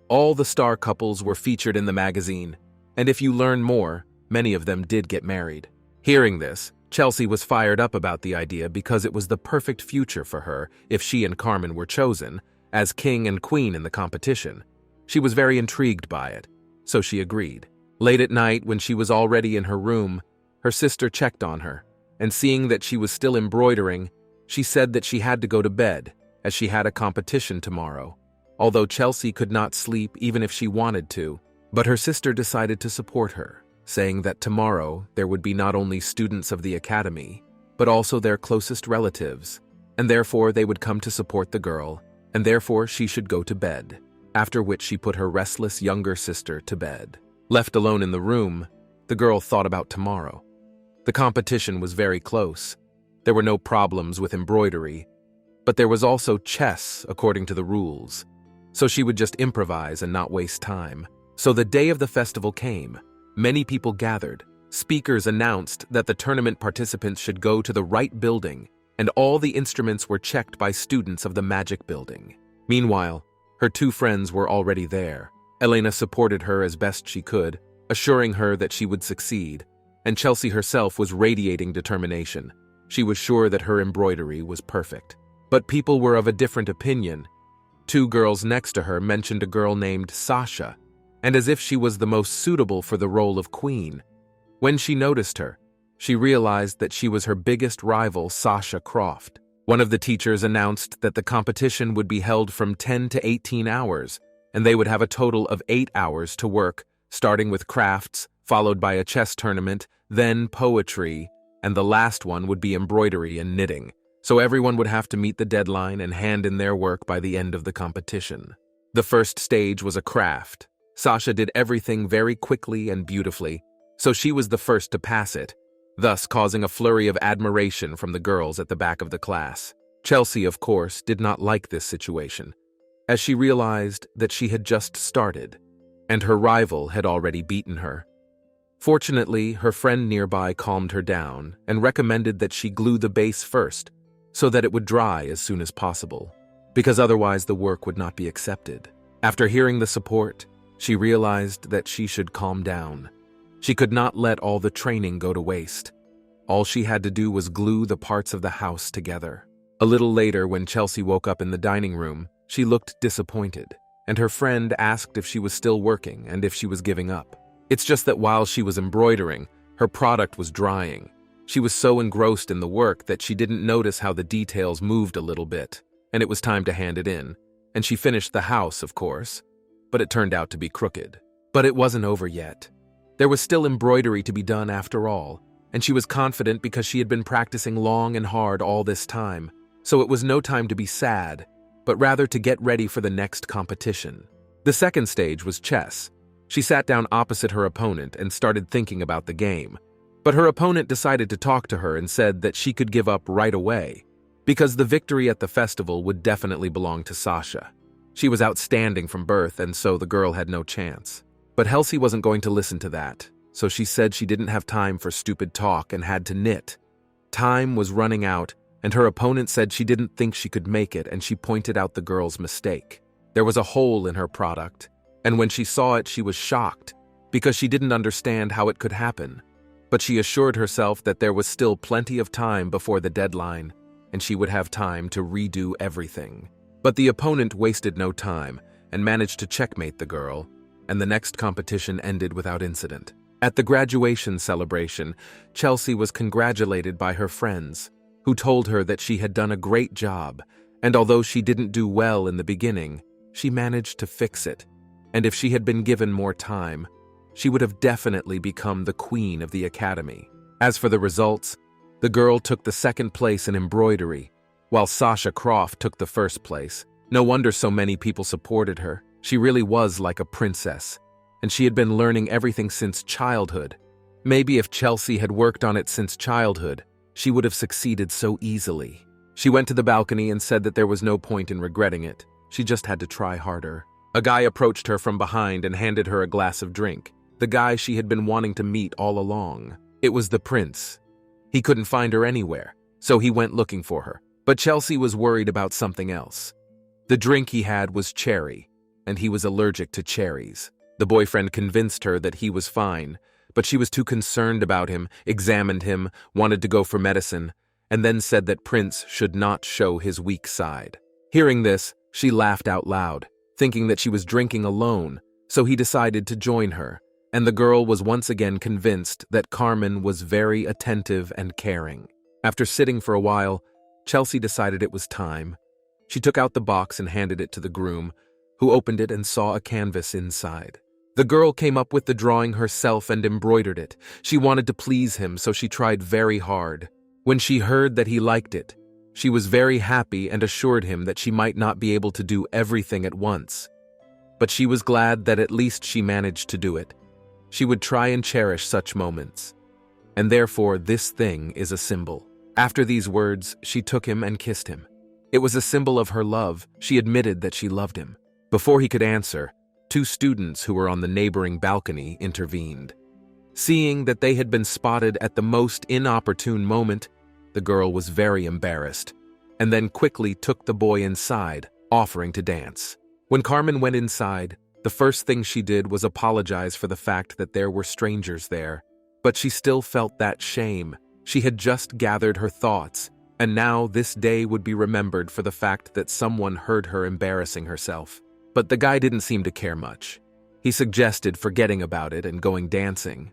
All the star couples were featured in the magazine, and if you learn more, many of them did get married. Hearing this, Chelsea was fired up about the idea because it was the perfect future for her if she and Carmen were chosen as king and queen in the competition. She was very intrigued by it, so she agreed. Late at night, when she was already in her room, her sister checked on her, and seeing that she was still embroidering, she said that she had to go to bed, as she had a competition tomorrow. Although Chelsea could not sleep even if she wanted to, but her sister decided to support her, saying that tomorrow there would be not only students of the academy, but also their closest relatives, and therefore they would come to support the girl, and therefore she should go to bed, after which she put her restless younger sister to bed. Left alone in the room, the girl thought about tomorrow. The competition was very close. There were no problems with embroidery, but there was also chess according to the rules, so she would just improvise and not waste time. So the day of the festival came. Many people gathered. Speakers announced that the tournament participants should go to the right building, and all the instruments were checked by students of the magic building. Meanwhile, her two friends were already there. Elena supported her as best she could, assuring her that she would succeed, and Chelsea herself was radiating determination. She was sure that her embroidery was perfect. But people were of a different opinion. Two girls next to her mentioned a girl named Sasha, and as if she was the most suitable for the role of queen. When she noticed her, she realized that she was her biggest rival, Sasha Croft. One of the teachers announced that the competition would be held from 10 to 18 hours, and they would have a total of 8 hours to work, starting with crafts, followed by a chess tournament, then poetry, and the last one would be embroidery and knitting. So everyone would have to meet the deadline and hand in their work by the end of the competition. The first stage was a craft. Sasha did everything very quickly and beautifully, so she was the first to pass it, thus causing a flurry of admiration from the girls at the back of the class. Chelsea, of course, did not like this situation, as she realized that she had just started, and her rival had already beaten her. Fortunately, her friend nearby calmed her down and recommended that she glue the base first, so that it would dry as soon as possible, because otherwise the work would not be accepted. After hearing the support, she realized that she should calm down. She could not let all the training go to waste. All she had to do was glue the parts of the house together. A little later, when Chelsea woke up in the dining room, she looked disappointed, and her friend asked if she was still working and if she was giving up. It's just that while she was embroidering, her product was drying. She was so engrossed in the work that she didn't notice how the details moved a little bit, and it was time to hand it in. And she finished the house, of course, but it turned out to be crooked. But it wasn't over yet. There was still embroidery to be done after all, and she was confident because she had been practicing long and hard all this time, so it was no time to be sad, but rather to get ready for the next competition. The second stage was chess. She sat down opposite her opponent and started thinking about the game. But her opponent decided to talk to her and said that she could give up right away, because the victory at the festival would definitely belong to Sasha. She was outstanding from birth, and so the girl had no chance. But Chelsea wasn't going to listen to that, so she said she didn't have time for stupid talk and had to knit. Time was running out, and her opponent said she didn't think she could make it, and she pointed out the girl's mistake. There was a hole in her product, and when she saw it, she was shocked, because she didn't understand how it could happen. But she assured herself that there was still plenty of time before the deadline, and she would have time to redo everything. But the opponent wasted no time and managed to checkmate the girl, and the next competition ended without incident. At the graduation celebration, Chelsea was congratulated by her friends, who told her that she had done a great job, and although she didn't do well in the beginning, she managed to fix it, and if she had been given more time, she would have definitely become the queen of the academy. As for the results, the girl took the second place in embroidery, while Sasha Croft took the first place. No wonder so many people supported her. She really was like a princess, and she had been learning everything since childhood. Maybe if Chelsea had worked on it since childhood, she would have succeeded so easily. She went to the balcony and said that there was no point in regretting it. She just had to try harder. A guy approached her from behind and handed her a glass of drink. The guy she had been wanting to meet all along. It was the prince. He couldn't find her anywhere, so he went looking for her. But Chelsea was worried about something else. The drink he had was cherry, and he was allergic to cherries. The boyfriend convinced her that he was fine, but she was too concerned about him, examined him, wanted to go for medicine, and then said that Prince should not show his weak side. Hearing this, she laughed out loud, thinking that she was drinking alone, so he decided to join her, and the girl was once again convinced that Carmen was very attentive and caring. After sitting for a while, Chelsea decided it was time. She took out the box and handed it to the groom, who opened it and saw a canvas inside. The girl came up with the drawing herself and embroidered it. She wanted to please him, so she tried very hard. When she heard that he liked it, she was very happy and assured him that she might not be able to do everything at once. But she was glad that at least she managed to do it. She would try and cherish such moments. And therefore, this thing is a symbol. After these words, she took him and kissed him. It was a symbol of her love. She admitted that she loved him. Before he could answer, 2 students who were on the neighboring balcony intervened. Seeing that they had been spotted at the most inopportune moment, the girl was very embarrassed, and then quickly took the boy inside, offering to dance. When Carmen went inside, the first thing she did was apologize for the fact that there were strangers there. But she still felt that shame. She had just gathered her thoughts, and now this day would be remembered for the fact that someone heard her embarrassing herself. But the guy didn't seem to care much. He suggested forgetting about it and going dancing.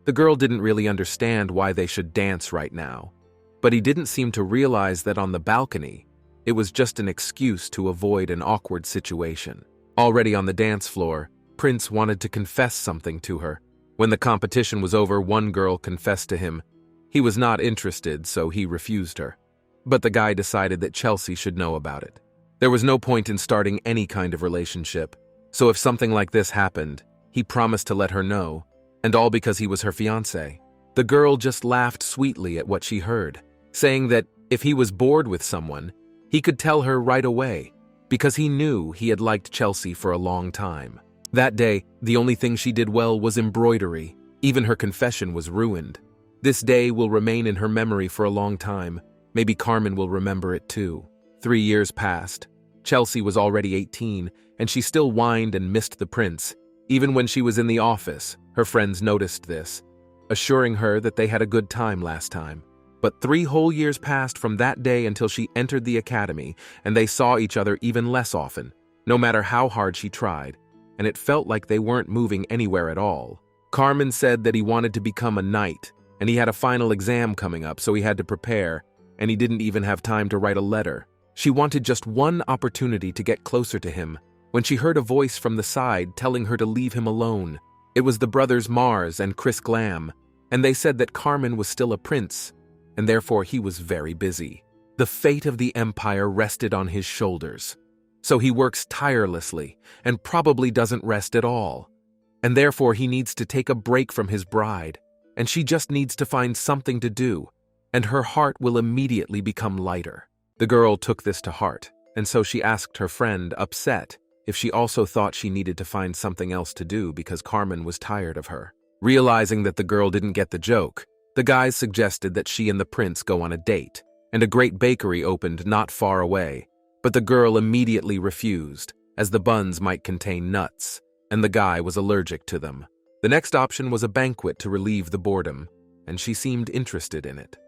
The girl didn't really understand why they should dance right now, but he didn't seem to realize that on the balcony, it was just an excuse to avoid an awkward situation. Already on the dance floor, Prince wanted to confess something to her. When the competition was over, one girl confessed to him. He was not interested, so he refused her. But the guy decided that Chelsea should know about it. There was no point in starting any kind of relationship, so if something like this happened, he promised to let her know, and all because he was her fiancé. The girl just laughed sweetly at what she heard, saying that if he was bored with someone, he could tell her right away, because he knew he had liked Chelsea for a long time. That day, the only thing she did well was embroidery. Even her confession was ruined. This day will remain in her memory for a long time. Maybe Carmen will remember it too. 3 years passed. Chelsea was already 18, and she still whined and missed the prince. Even when she was in the office, her friends noticed this, assuring her that they had a good time last time. But 3 whole years passed from that day until she entered the academy, and they saw each other even less often, no matter how hard she tried, and it felt like they weren't moving anywhere at all. Carmen said that he wanted to become a knight, and he had a final exam coming up, so he had to prepare, and he didn't even have time to write a letter. She wanted just one opportunity to get closer to him, when she heard a voice from the side telling her to leave him alone. It was the brothers Mars and Chris Glam, and they said that Carmen was still a prince, and therefore he was very busy. The fate of the empire rested on his shoulders, so he works tirelessly and probably doesn't rest at all, and therefore he needs to take a break from his bride, and she just needs to find something to do, and her heart will immediately become lighter. The girl took this to heart, and so she asked her friend, upset, if she also thought she needed to find something else to do because Carmen was tired of her. Realizing that the girl didn't get the joke, the guys suggested that she and the prince go on a date, and a great bakery opened not far away, but the girl immediately refused, as the buns might contain nuts, and the guy was allergic to them. The next option was a banquet to relieve the boredom, and she seemed interested in it.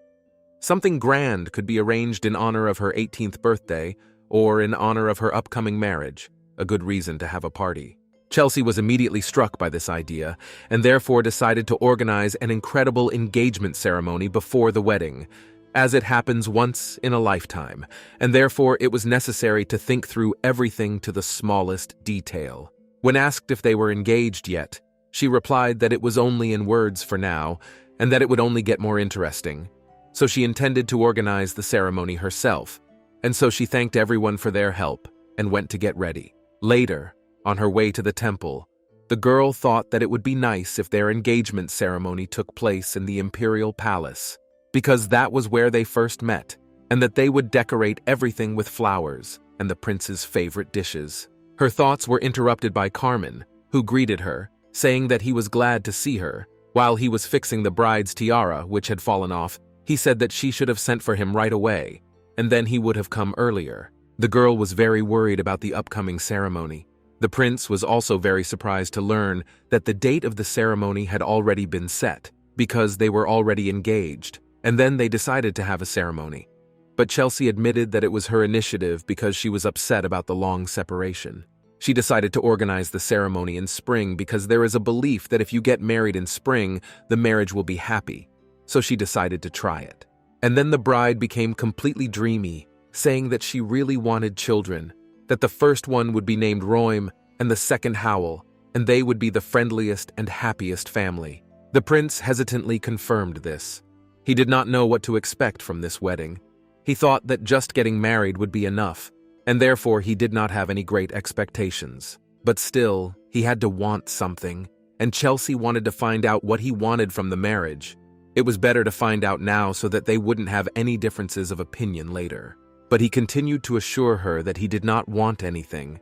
Something grand could be arranged in honor of her 18th birthday or in honor of her upcoming marriage, a good reason to have a party. Chelsea was immediately struck by this idea and therefore decided to organize an incredible engagement ceremony before the wedding, as it happens once in a lifetime, and therefore it was necessary to think through everything to the smallest detail. When asked if they were engaged yet, she replied that it was only in words for now and that it would only get more interesting. So she intended to organize the ceremony herself, and so she thanked everyone for their help and went to get ready. Later, on her way to the temple, the girl thought that it would be nice if their engagement ceremony took place in the imperial palace, because that was where they first met, and that they would decorate everything with flowers and the prince's favorite dishes. Her thoughts were interrupted by Carmen, who greeted her, saying that he was glad to see her. While he was fixing the bride's tiara, which had fallen off, he said that she should have sent for him right away, and then he would have come earlier. The girl was very worried about the upcoming ceremony. The prince was also very surprised to learn that the date of the ceremony had already been set, because they were already engaged, and then they decided to have a ceremony. But Chelsea admitted that it was her initiative because she was upset about the long separation. She decided to organize the ceremony in spring because there is a belief that if you get married in spring, the marriage will be happy. So she decided to try it. And then the bride became completely dreamy, saying that she really wanted children, that the first one would be named Roim and the second Howl, and they would be the friendliest and happiest family. The prince hesitantly confirmed this. He did not know what to expect from this wedding. He thought that just getting married would be enough, and therefore he did not have any great expectations. But still, he had to want something, and Chelsea wanted to find out what he wanted from the marriage. It was better to find out now so that they wouldn't have any differences of opinion later. But he continued to assure her that he did not want anything,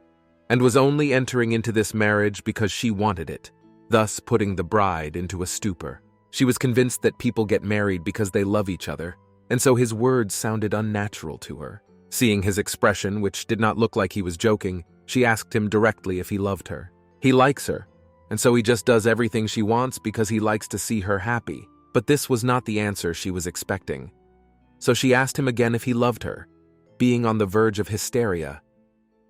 and was only entering into this marriage because she wanted it, thus putting the bride into a stupor. She was convinced that people get married because they love each other, and so his words sounded unnatural to her. Seeing his expression, which did not look like he was joking, she asked him directly if he loved her. He likes her, and so he just does everything she wants because he likes to see her happy. But this was not the answer she was expecting. So she asked him again if he loved her, being on the verge of hysteria.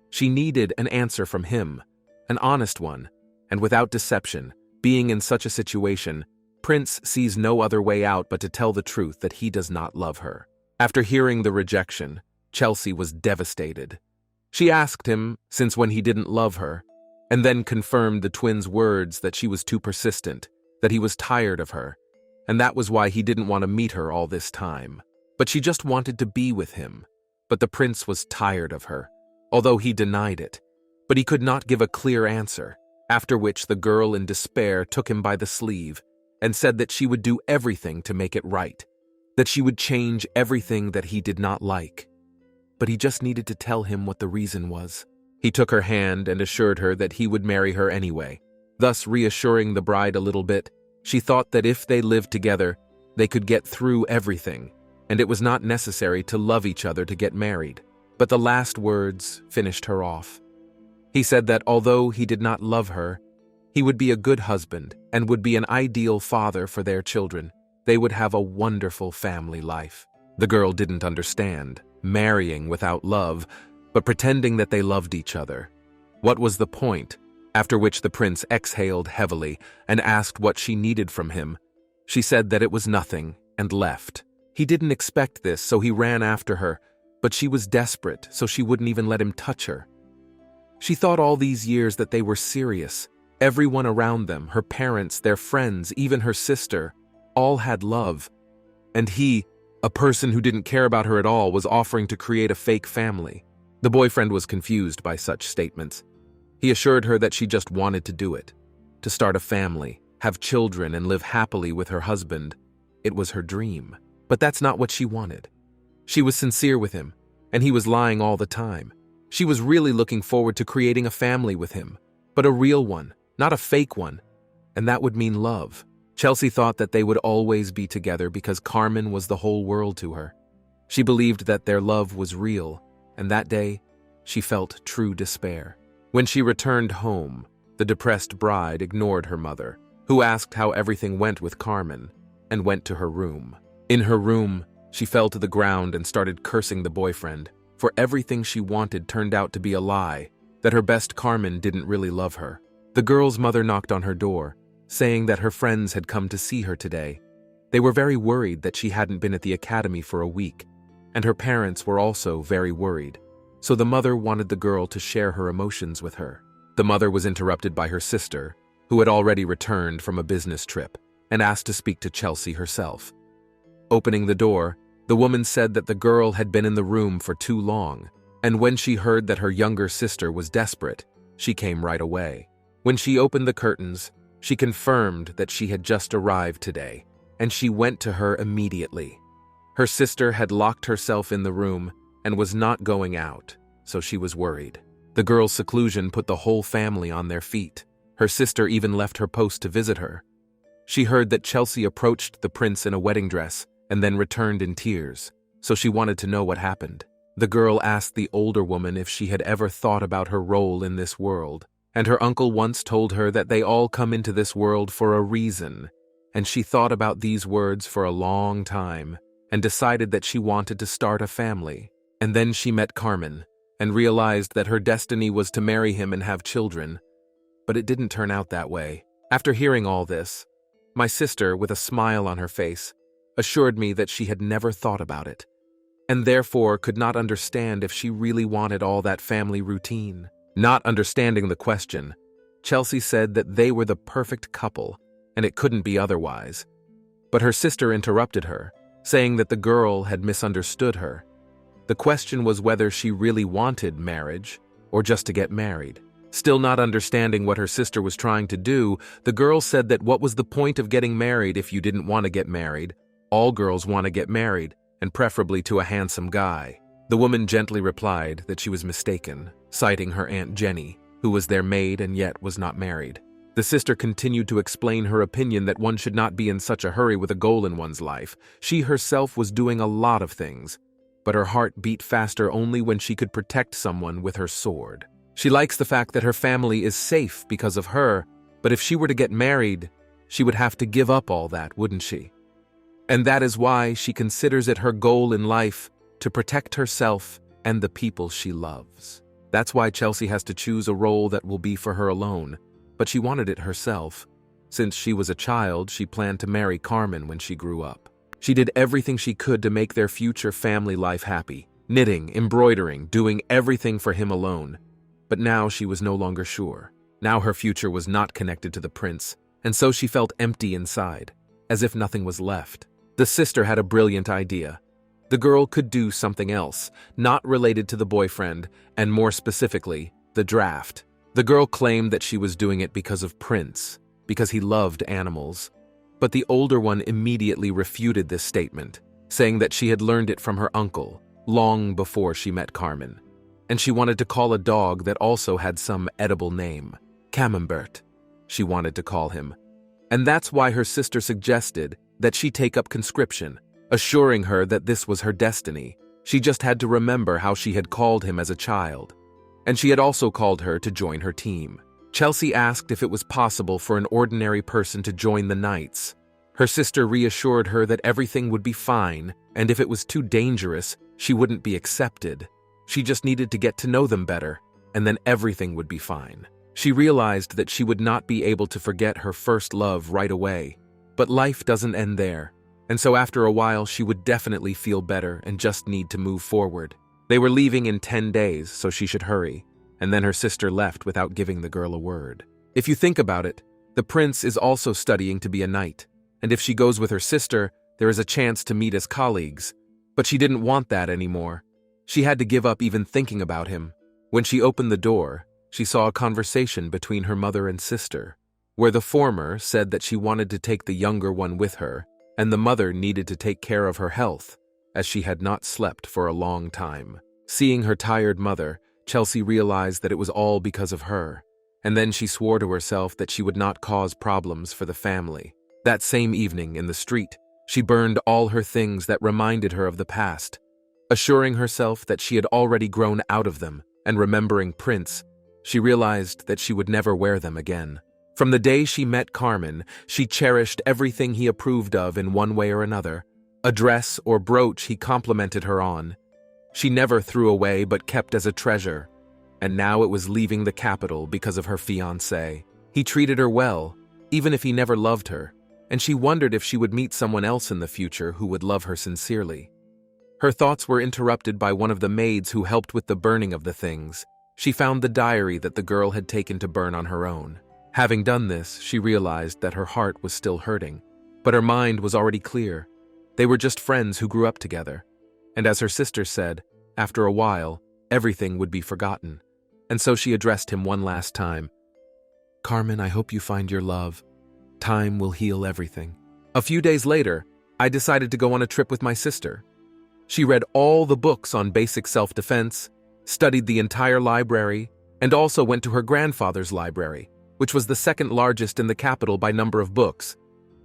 She needed an answer from him, an honest one, and without deception. Being in such a situation, Prince sees no other way out but to tell the truth that he does not love her. After hearing the rejection, Chelsea was devastated. She asked him since when he didn't love her, and then confirmed the twins' words that she was too persistent, that he was tired of her, and that was why he didn't want to meet her all this time. But she just wanted to be with him. But the prince was tired of her, although he denied it. But he could not give a clear answer, after which the girl in despair took him by the sleeve and said that she would do everything to make it right, that she would change everything that he did not like. But he just needed to tell him what the reason was. He took her hand and assured her that he would marry her anyway, thus reassuring the bride a little bit. She thought that if they lived together, they could get through everything, and it was not necessary to love each other to get married. But the last words finished her off. He said that although he did not love her, he would be a good husband and would be an ideal father for their children. They would have a wonderful family life. The girl didn't understand, marrying without love, but pretending that they loved each other. What was the point? After which the prince exhaled heavily and asked what she needed from him. She said that it was nothing and left. He didn't expect this, so he ran after her, but she was desperate, so she wouldn't even let him touch her. She thought all these years that they were serious. Everyone around them, her parents, their friends, even her sister, all had love. And he, a person who didn't care about her at all, was offering to create a fake family. The boyfriend was confused by such statements. He assured her that she just wanted to do it, to start a family, have children, and live happily with her husband. It was her dream. But that's not what she wanted. She was sincere with him, and he was lying all the time. She was really looking forward to creating a family with him, but a real one, not a fake one, and that would mean love. Chelsea thought that they would always be together because Carmen was the whole world to her. She believed that their love was real, and that day, she felt true despair. When she returned home, the depressed bride ignored her mother, who asked how everything went with Carmen, and went to her room. In her room, she fell to the ground and started cursing the boyfriend, for everything she wanted turned out to be a lie, that her best Carmen didn't really love her. The girl's mother knocked on her door, saying that her friends had come to see her today. They were very worried that she hadn't been at the academy for a week, and her parents were also very worried. So the mother wanted the girl to share her emotions with her. The mother was interrupted by her sister, who had already returned from a business trip, and asked to speak to Chelsea herself. Opening the door, the woman said that the girl had been in the room for too long, and when she heard that her younger sister was desperate, she came right away. When she opened the curtains, she confirmed that she had just arrived today, and she went to her immediately. Her sister had locked herself in the room and was not going out, so she was worried. The girl's seclusion put the whole family on their feet. Her sister even left her post to visit her. She heard that Chelsea approached the prince in a wedding dress and then returned in tears, so she wanted to know what happened. The girl asked the older woman if she had ever thought about her role in this world, and her uncle once told her that they all come into this world for a reason, and she thought about these words for a long time and decided that she wanted to start a family. And then she met Carmen and realized that her destiny was to marry him and have children. But it didn't turn out that way. After hearing all this, my sister, with a smile on her face, assured me that she had never thought about it. and therefore could not understand if she really wanted all that family routine. Not understanding the question, Chelsea said that they were the perfect couple, and it couldn't be otherwise. But her sister interrupted her, saying that the girl had misunderstood her. The question was whether she really wanted marriage, or just to get married. Still not understanding what her sister was trying to do, the girl said that what was the point of getting married if you didn't want to get married? All girls want to get married, and preferably to a handsome guy. The woman gently replied that she was mistaken, citing her Aunt Jenny, who was their maid and yet was not married. The sister continued to explain her opinion that one should not be in such a hurry with a goal in one's life. She herself was doing a lot of things, but her heart beat faster only when she could protect someone with her sword. She likes the fact that her family is safe because of her, but if she were to get married, she would have to give up all that, wouldn't she? And that is why she considers it her goal in life to protect herself and the people she loves. That's why Chelsea has to choose a role that will be for her alone, but she wanted it herself. Since she was a child, she planned to marry Carmen when she grew up. She did everything she could to make their future family life happy, knitting, embroidering, doing everything for him alone. But now she was no longer sure. Now her future was not connected to the prince, and so she felt empty inside, as if nothing was left. The sister had a brilliant idea. The girl could do something else, not related to the boyfriend, and more specifically, the draft. The girl claimed that she was doing it because of Prince, because he loved animals. But the older one immediately refuted this statement, saying that she had learned it from her uncle, long before she met Carmen. And she wanted to call a dog that also had some edible name. Camembert, she wanted to call him. And that's why her sister suggested that she take up conscription, assuring her that this was her destiny. She just had to remember how she had called him as a child. And she had also called her to join her team. Chelsea asked if it was possible for an ordinary person to join the Knights. Her sister reassured her that everything would be fine, and if it was too dangerous, she wouldn't be accepted. She just needed to get to know them better, and then everything would be fine. She realized that she would not be able to forget her first love right away. But life doesn't end there, and so after a while she would definitely feel better and just need to move forward. They were leaving in 10 days, so she should hurry, and then her sister left without giving the girl a word. If you think about it, the prince is also studying to be a knight, and if she goes with her sister, there is a chance to meet as colleagues. But she didn't want that anymore. She had to give up even thinking about him. When she opened the door, she saw a conversation between her mother and sister, where the former said that she wanted to take the younger one with her, and the mother needed to take care of her health, as she had not slept for a long time. Seeing her tired mother, Chelsea realized that it was all because of her, and then she swore to herself that she would not cause problems for the family. That same evening, in the street, she burned all her things that reminded her of the past, assuring herself that she had already grown out of them, and remembering Prince, she realized that she would never wear them again. From the day she met Carmen, she cherished everything he approved of in one way or another. A dress or brooch he complimented her on. She never threw away but kept as a treasure, and now it was leaving the capital because of her fiancé. He treated her well, even if he never loved her, and she wondered if she would meet someone else in the future who would love her sincerely. Her thoughts were interrupted by one of the maids who helped with the burning of the things. She found the diary that the girl had taken to burn on her own. Having done this, she realized that her heart was still hurting, but her mind was already clear. They were just friends who grew up together. And as her sister said, after a while, everything would be forgotten. And so she addressed him one last time. "Carmen, I hope you find your love. Time will heal everything." A few days later, I decided to go on a trip with my sister. She read all the books on basic self-defense, studied the entire library, and also went to her grandfather's library, which was the second largest in the capital by number of books,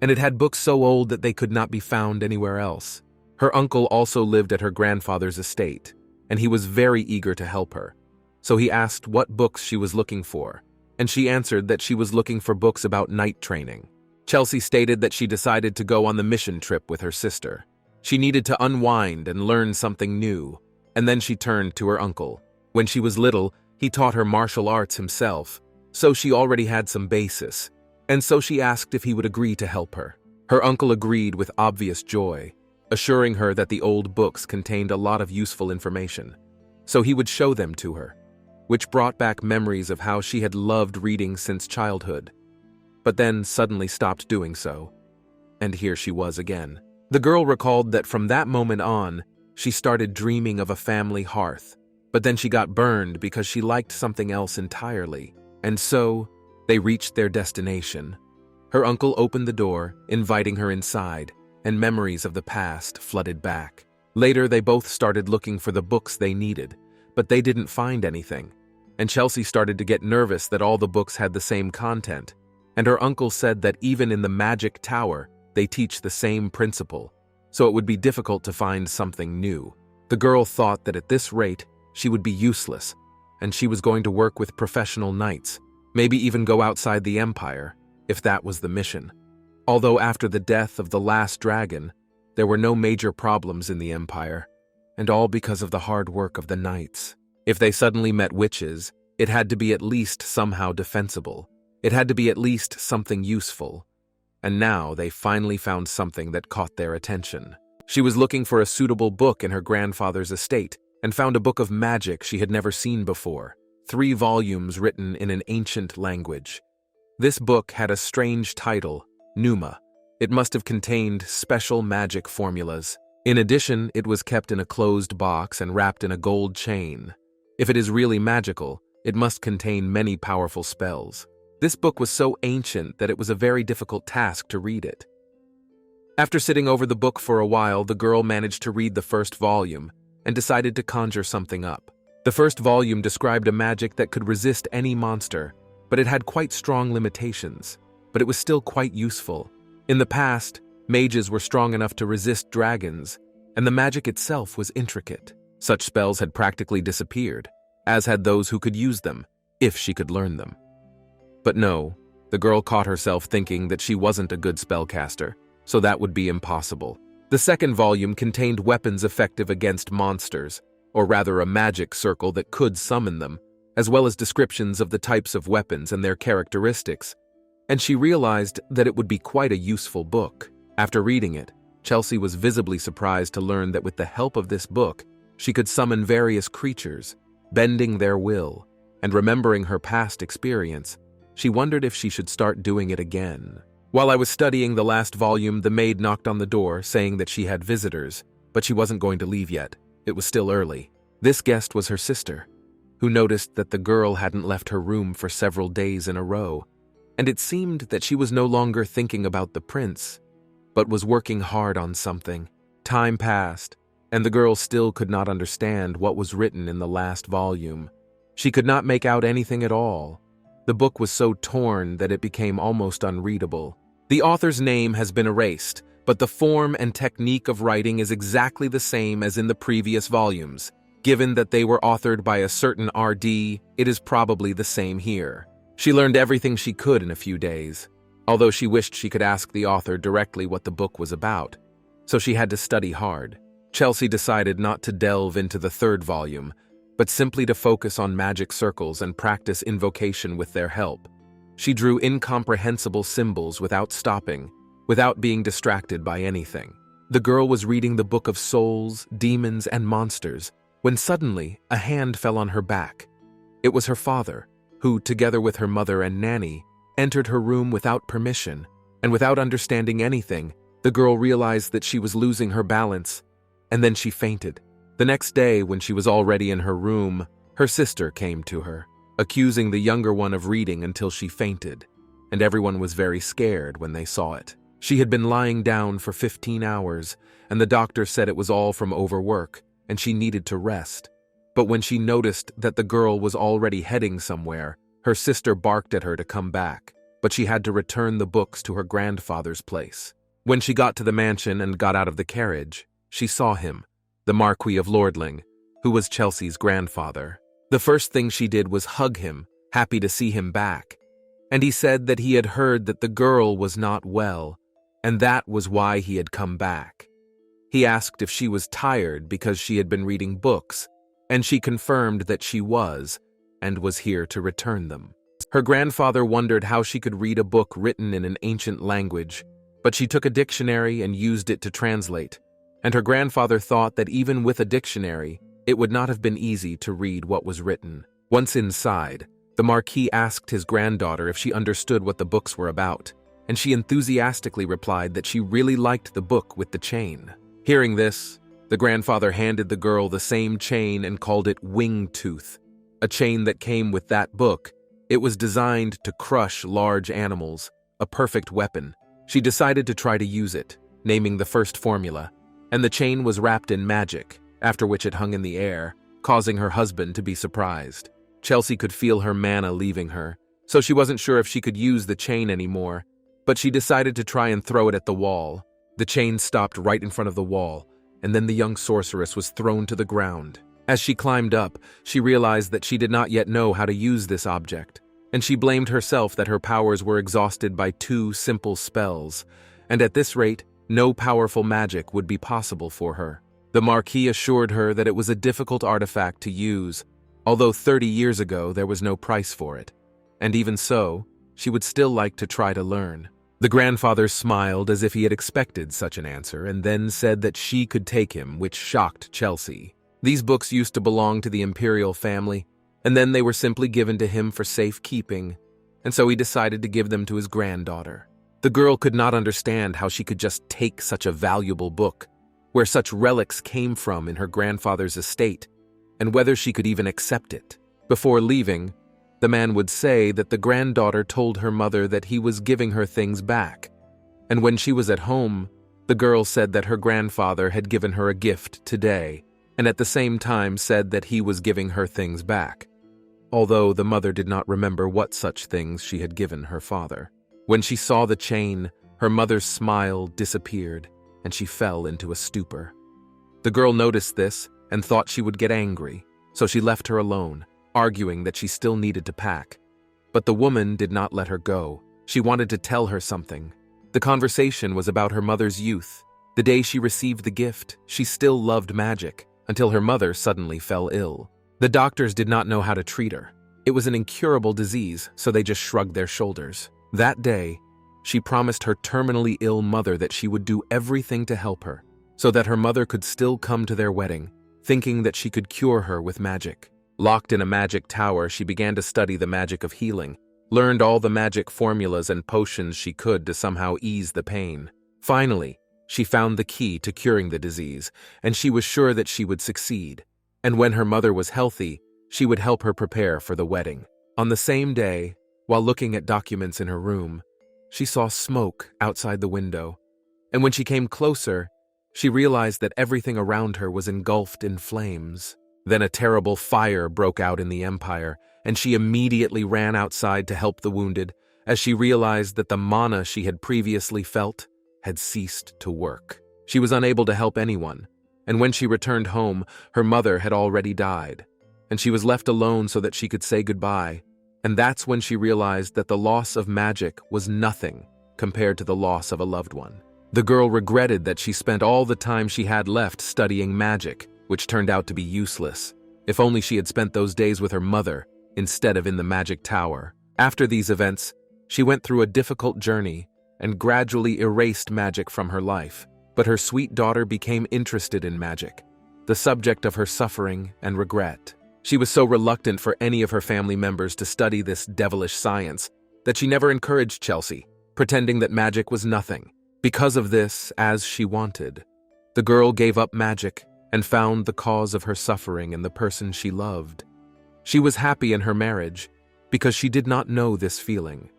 and it had books so old that they could not be found anywhere else. Her uncle also lived at her grandfather's estate, and he was very eager to help her. So he asked what books she was looking for, and she answered that she was looking for books about knight training. Chelsea stated that she decided to go on the mission trip with her sister. She needed to unwind and learn something new, and then she turned to her uncle. When she was little, he taught her martial arts himself, so she already had some basis, and so she asked if he would agree to help her. Her uncle agreed with obvious joy, assuring her that the old books contained a lot of useful information. So he would show them to her, which brought back memories of how she had loved reading since childhood, but then suddenly stopped doing so. And here she was again. The girl recalled that from that moment on, she started dreaming of a family hearth, but then she got burned because she liked something else entirely, and so they reached their destination. Her uncle opened the door, inviting her inside, and memories of the past flooded back. Later, they both started looking for the books they needed, but they didn't find anything, and Chelsea started to get nervous that all the books had the same content, and her uncle said that even in the Magic Tower, they teach the same principle, so it would be difficult to find something new. The girl thought that at this rate, she would be useless, and she was going to work with professional knights, maybe even go outside the Empire, if that was the mission. Although after the death of the last dragon, there were no major problems in the Empire, and all because of the hard work of the knights. If they suddenly met witches, it had to be at least somehow defensible. It had to be at least something useful. And now they finally found something that caught their attention. She was looking for a suitable book in her grandfather's estate and found a book of magic she had never seen before, 3 volumes written in an ancient language. This book had a strange title, Numa. It must have contained special magic formulas. In addition, it was kept in a closed box and wrapped in a gold chain. If it is really magical, it must contain many powerful spells. This book was so ancient that it was a very difficult task to read it. After sitting over the book for a while, the girl managed to read the first volume and decided to conjure something up. The first volume described a magic that could resist any monster, but it had quite strong limitations, but it was still quite useful. In the past, mages were strong enough to resist dragons, and the magic itself was intricate. Such spells had practically disappeared, as had those who could use them, if she could learn them. But no, the girl caught herself thinking that she wasn't a good spellcaster, so that would be impossible. The second volume contained weapons effective against monsters, or rather a magic circle that could summon them, as well as descriptions of the types of weapons and their characteristics, and she realized that it would be quite a useful book. After reading it, Chelsea was visibly surprised to learn that with the help of this book, she could summon various creatures, bending their will, and remembering her past experience, she wondered if she should start doing it again. While I was studying the last volume, the maid knocked on the door, saying that she had visitors, but she wasn't going to leave yet. It was still early. This guest was her sister, who noticed that the girl hadn't left her room for several days in a row, and it seemed that she was no longer thinking about the prince, but was working hard on something. Time passed, and the girl still could not understand what was written in the last volume. She could not make out anything at all. The book was so torn that it became almost unreadable. The author's name has been erased, but the form and technique of writing is exactly the same as in the previous volumes. Given that they were authored by a certain RD, it is probably the same here. She learned everything she could in a few days, although she wished she could ask the author directly what the book was about, so she had to study hard. Chelsea decided not to delve into the third volume, but simply to focus on magic circles and practice invocation with their help. She drew incomprehensible symbols without stopping, without being distracted by anything. The girl was reading the Book of Souls, Demons, and Monsters, when suddenly a hand fell on her back. It was her father, who, together with her mother and nanny, entered her room without permission, and without understanding anything, the girl realized that she was losing her balance, and then she fainted. The next day, when she was already in her room, her sister came to her, accusing the younger one of reading until she fainted, and everyone was very scared when they saw it. She had been lying down for 15 hours, and the doctor said it was all from overwork, and she needed to rest. But when she noticed that the girl was already heading somewhere, her sister barked at her to come back, but she had to return the books to her grandfather's place. When she got to the mansion and got out of the carriage, she saw him, the Marquis of Lordling, who was Chelsea's grandfather. The first thing she did was hug him, happy to see him back, and he said that he had heard that the girl was not well, and that was why he had come back. He asked if she was tired because she had been reading books, and she confirmed that she was, and was here to return them. Her grandfather wondered how she could read a book written in an ancient language, but she took a dictionary and used it to translate. and her grandfather thought that even with a dictionary, it would not have been easy to read what was written. Once inside, the Marquis asked his granddaughter if she understood what the books were about, and she enthusiastically replied that she really liked the book with the chain. Hearing this, the grandfather handed the girl the same chain and called it Wing Tooth, a chain that came with that book. It was designed to crush large animals, a perfect weapon. She decided to try to use it, naming the first formula, and the chain was wrapped in magic, after which it hung in the air, causing her husband to be surprised. Chelsea could feel her mana leaving her, so she wasn't sure if she could use the chain anymore, but she decided to try and throw it at the wall. The chain stopped right in front of the wall, and then the young sorceress was thrown to the ground. As she climbed up, she realized that she did not yet know how to use this object, and she blamed herself that her powers were exhausted by 2 simple spells, and at this rate, no powerful magic would be possible for her. The Marquis assured her that it was a difficult artifact to use, although 30 years ago there was no price for it, and even so, she would still like to try to learn. The grandfather smiled as if he had expected such an answer, and then said that she could take him, which shocked Chelsea. These books used to belong to the imperial family, and then they were simply given to him for safekeeping, and so he decided to give them to his granddaughter. The girl could not understand how she could just take such a valuable book, where such relics came from in her grandfather's estate, and whether she could even accept it. Before leaving, the man would say that the granddaughter told her mother that he was giving her things back, and when she was at home, the girl said that her grandfather had given her a gift today, and at the same time said that he was giving her things back, although the mother did not remember what such things she had given her father. When she saw the chain, her mother's smile disappeared, and she fell into a stupor. The girl noticed this and thought she would get angry, so she left her alone, arguing that she still needed to pack. But the woman did not let her go. She wanted to tell her something. The conversation was about her mother's youth. The day she received the gift, she still loved magic, until her mother suddenly fell ill. The doctors did not know how to treat her. It was an incurable disease, so they just shrugged their shoulders. That day, she promised her terminally ill mother that she would do everything to help her, so that her mother could still come to their wedding, thinking that she could cure her with magic. Locked in a magic tower, she began to study the magic of healing, learned all the magic formulas and potions she could to somehow ease the pain. Finally, she found the key to curing the disease, and she was sure that she would succeed. And when her mother was healthy, she would help her prepare for the wedding. On the same day, while looking at documents in her room, she saw smoke outside the window, and when she came closer, she realized that everything around her was engulfed in flames. Then a terrible fire broke out in the empire, and she immediately ran outside to help the wounded, as she realized that the mana she had previously felt had ceased to work. She was unable to help anyone, and when she returned home, her mother had already died, and she was left alone so that she could say goodbye, and that's when she realized that the loss of magic was nothing compared to the loss of a loved one. The girl regretted that she spent all the time she had left studying magic, which turned out to be useless. If only she had spent those days with her mother, instead of in the magic tower. After these events, she went through a difficult journey and gradually erased magic from her life. But her sweet daughter became interested in magic, the subject of her suffering and regret. She was so reluctant for any of her family members to study this devilish science that she never encouraged Chelsea, pretending that magic was nothing. Because of this, as she wanted, the girl gave up magic and found the cause of her suffering in the person she loved. She was happy in her marriage because she did not know this feeling.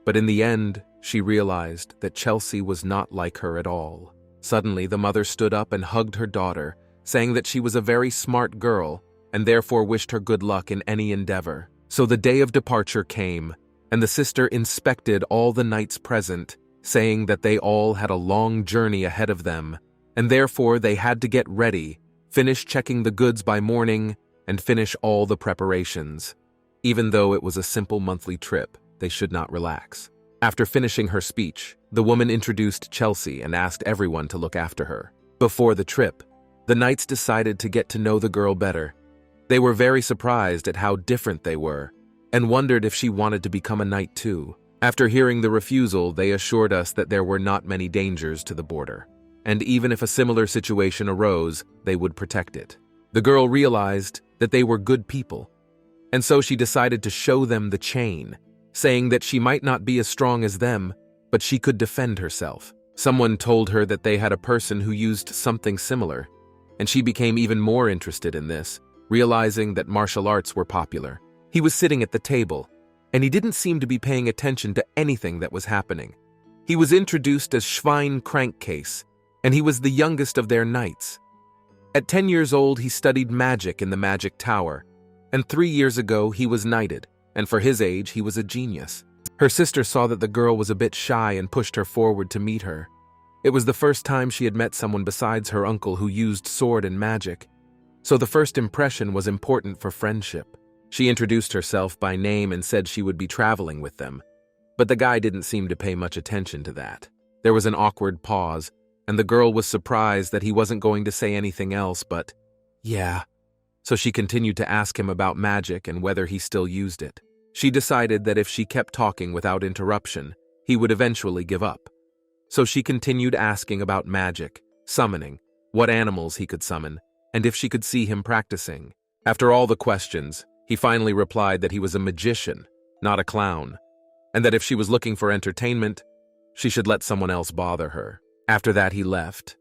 But in the end, she realized that Chelsea was not like her at all. Suddenly, the mother stood up and hugged her daughter, saying that she was a very smart girl and therefore wished her good luck in any endeavor. So the day of departure came, and the sister inspected all the knights present, saying that they all had a long journey ahead of them, and therefore they had to get ready, finish checking the goods by morning, and finish all the preparations. Even though it was a simple monthly trip, they should not relax. After finishing her speech, the woman introduced Chelsea and asked everyone to look after her. Before the trip, the knights decided to get to know the girl better. They were very surprised at how different they were, and wondered if she wanted to become a knight too. After hearing the refusal, they assured us that there were not many dangers to the border. and even if a similar situation arose, they would protect it. The girl realized that they were good people, and so she decided to show them the chain, saying that she might not be as strong as them, but she could defend herself. Someone told her that they had a person who used something similar, and she became even more interested in this, realizing that martial arts were popular. He was sitting at the table, and he didn't seem to be paying attention to anything that was happening. He was introduced as Schwein Crankcase, and he was the youngest of their knights. At 10 years old, he studied magic in the magic tower, and 3 years ago he was knighted, and for his age he was a genius. Her sister saw that the girl was a bit shy and pushed her forward to meet her. It was the first time she had met someone besides her uncle who used sword and magic, so the first impression was important for friendship. She introduced herself by name and said she would be traveling with them, but the guy didn't seem to pay much attention to that. There was an awkward pause, and the girl was surprised that he wasn't going to say anything else but, "Yeah." So she continued to ask him about magic and whether he still used it. She decided that if she kept talking without interruption, he would eventually give up. So she continued asking about magic, summoning, what animals he could summon, and if she could see him practicing. After all the questions, he finally replied that he was a magician, not a clown, and that if she was looking for entertainment, she should let someone else bother her. After that, he left,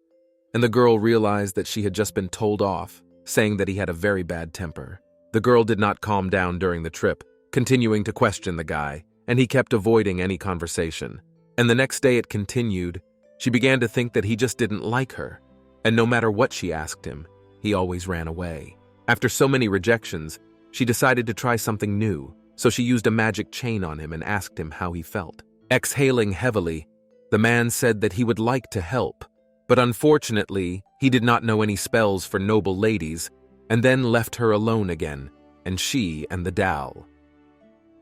and the girl realized that she had just been told off, saying that he had a very bad temper. The girl did not calm down during the trip, continuing to question the guy, and he kept avoiding any conversation. And the next day it continued. She began to think that he just didn't like her, and no matter what she asked him, he always ran away. After so many rejections, she decided to try something new, so she used a magic chain on him and asked him how he felt. Exhaling heavily, the man said that he would like to help, but unfortunately, he did not know any spells for noble ladies, and then left her alone again, and she and the doll.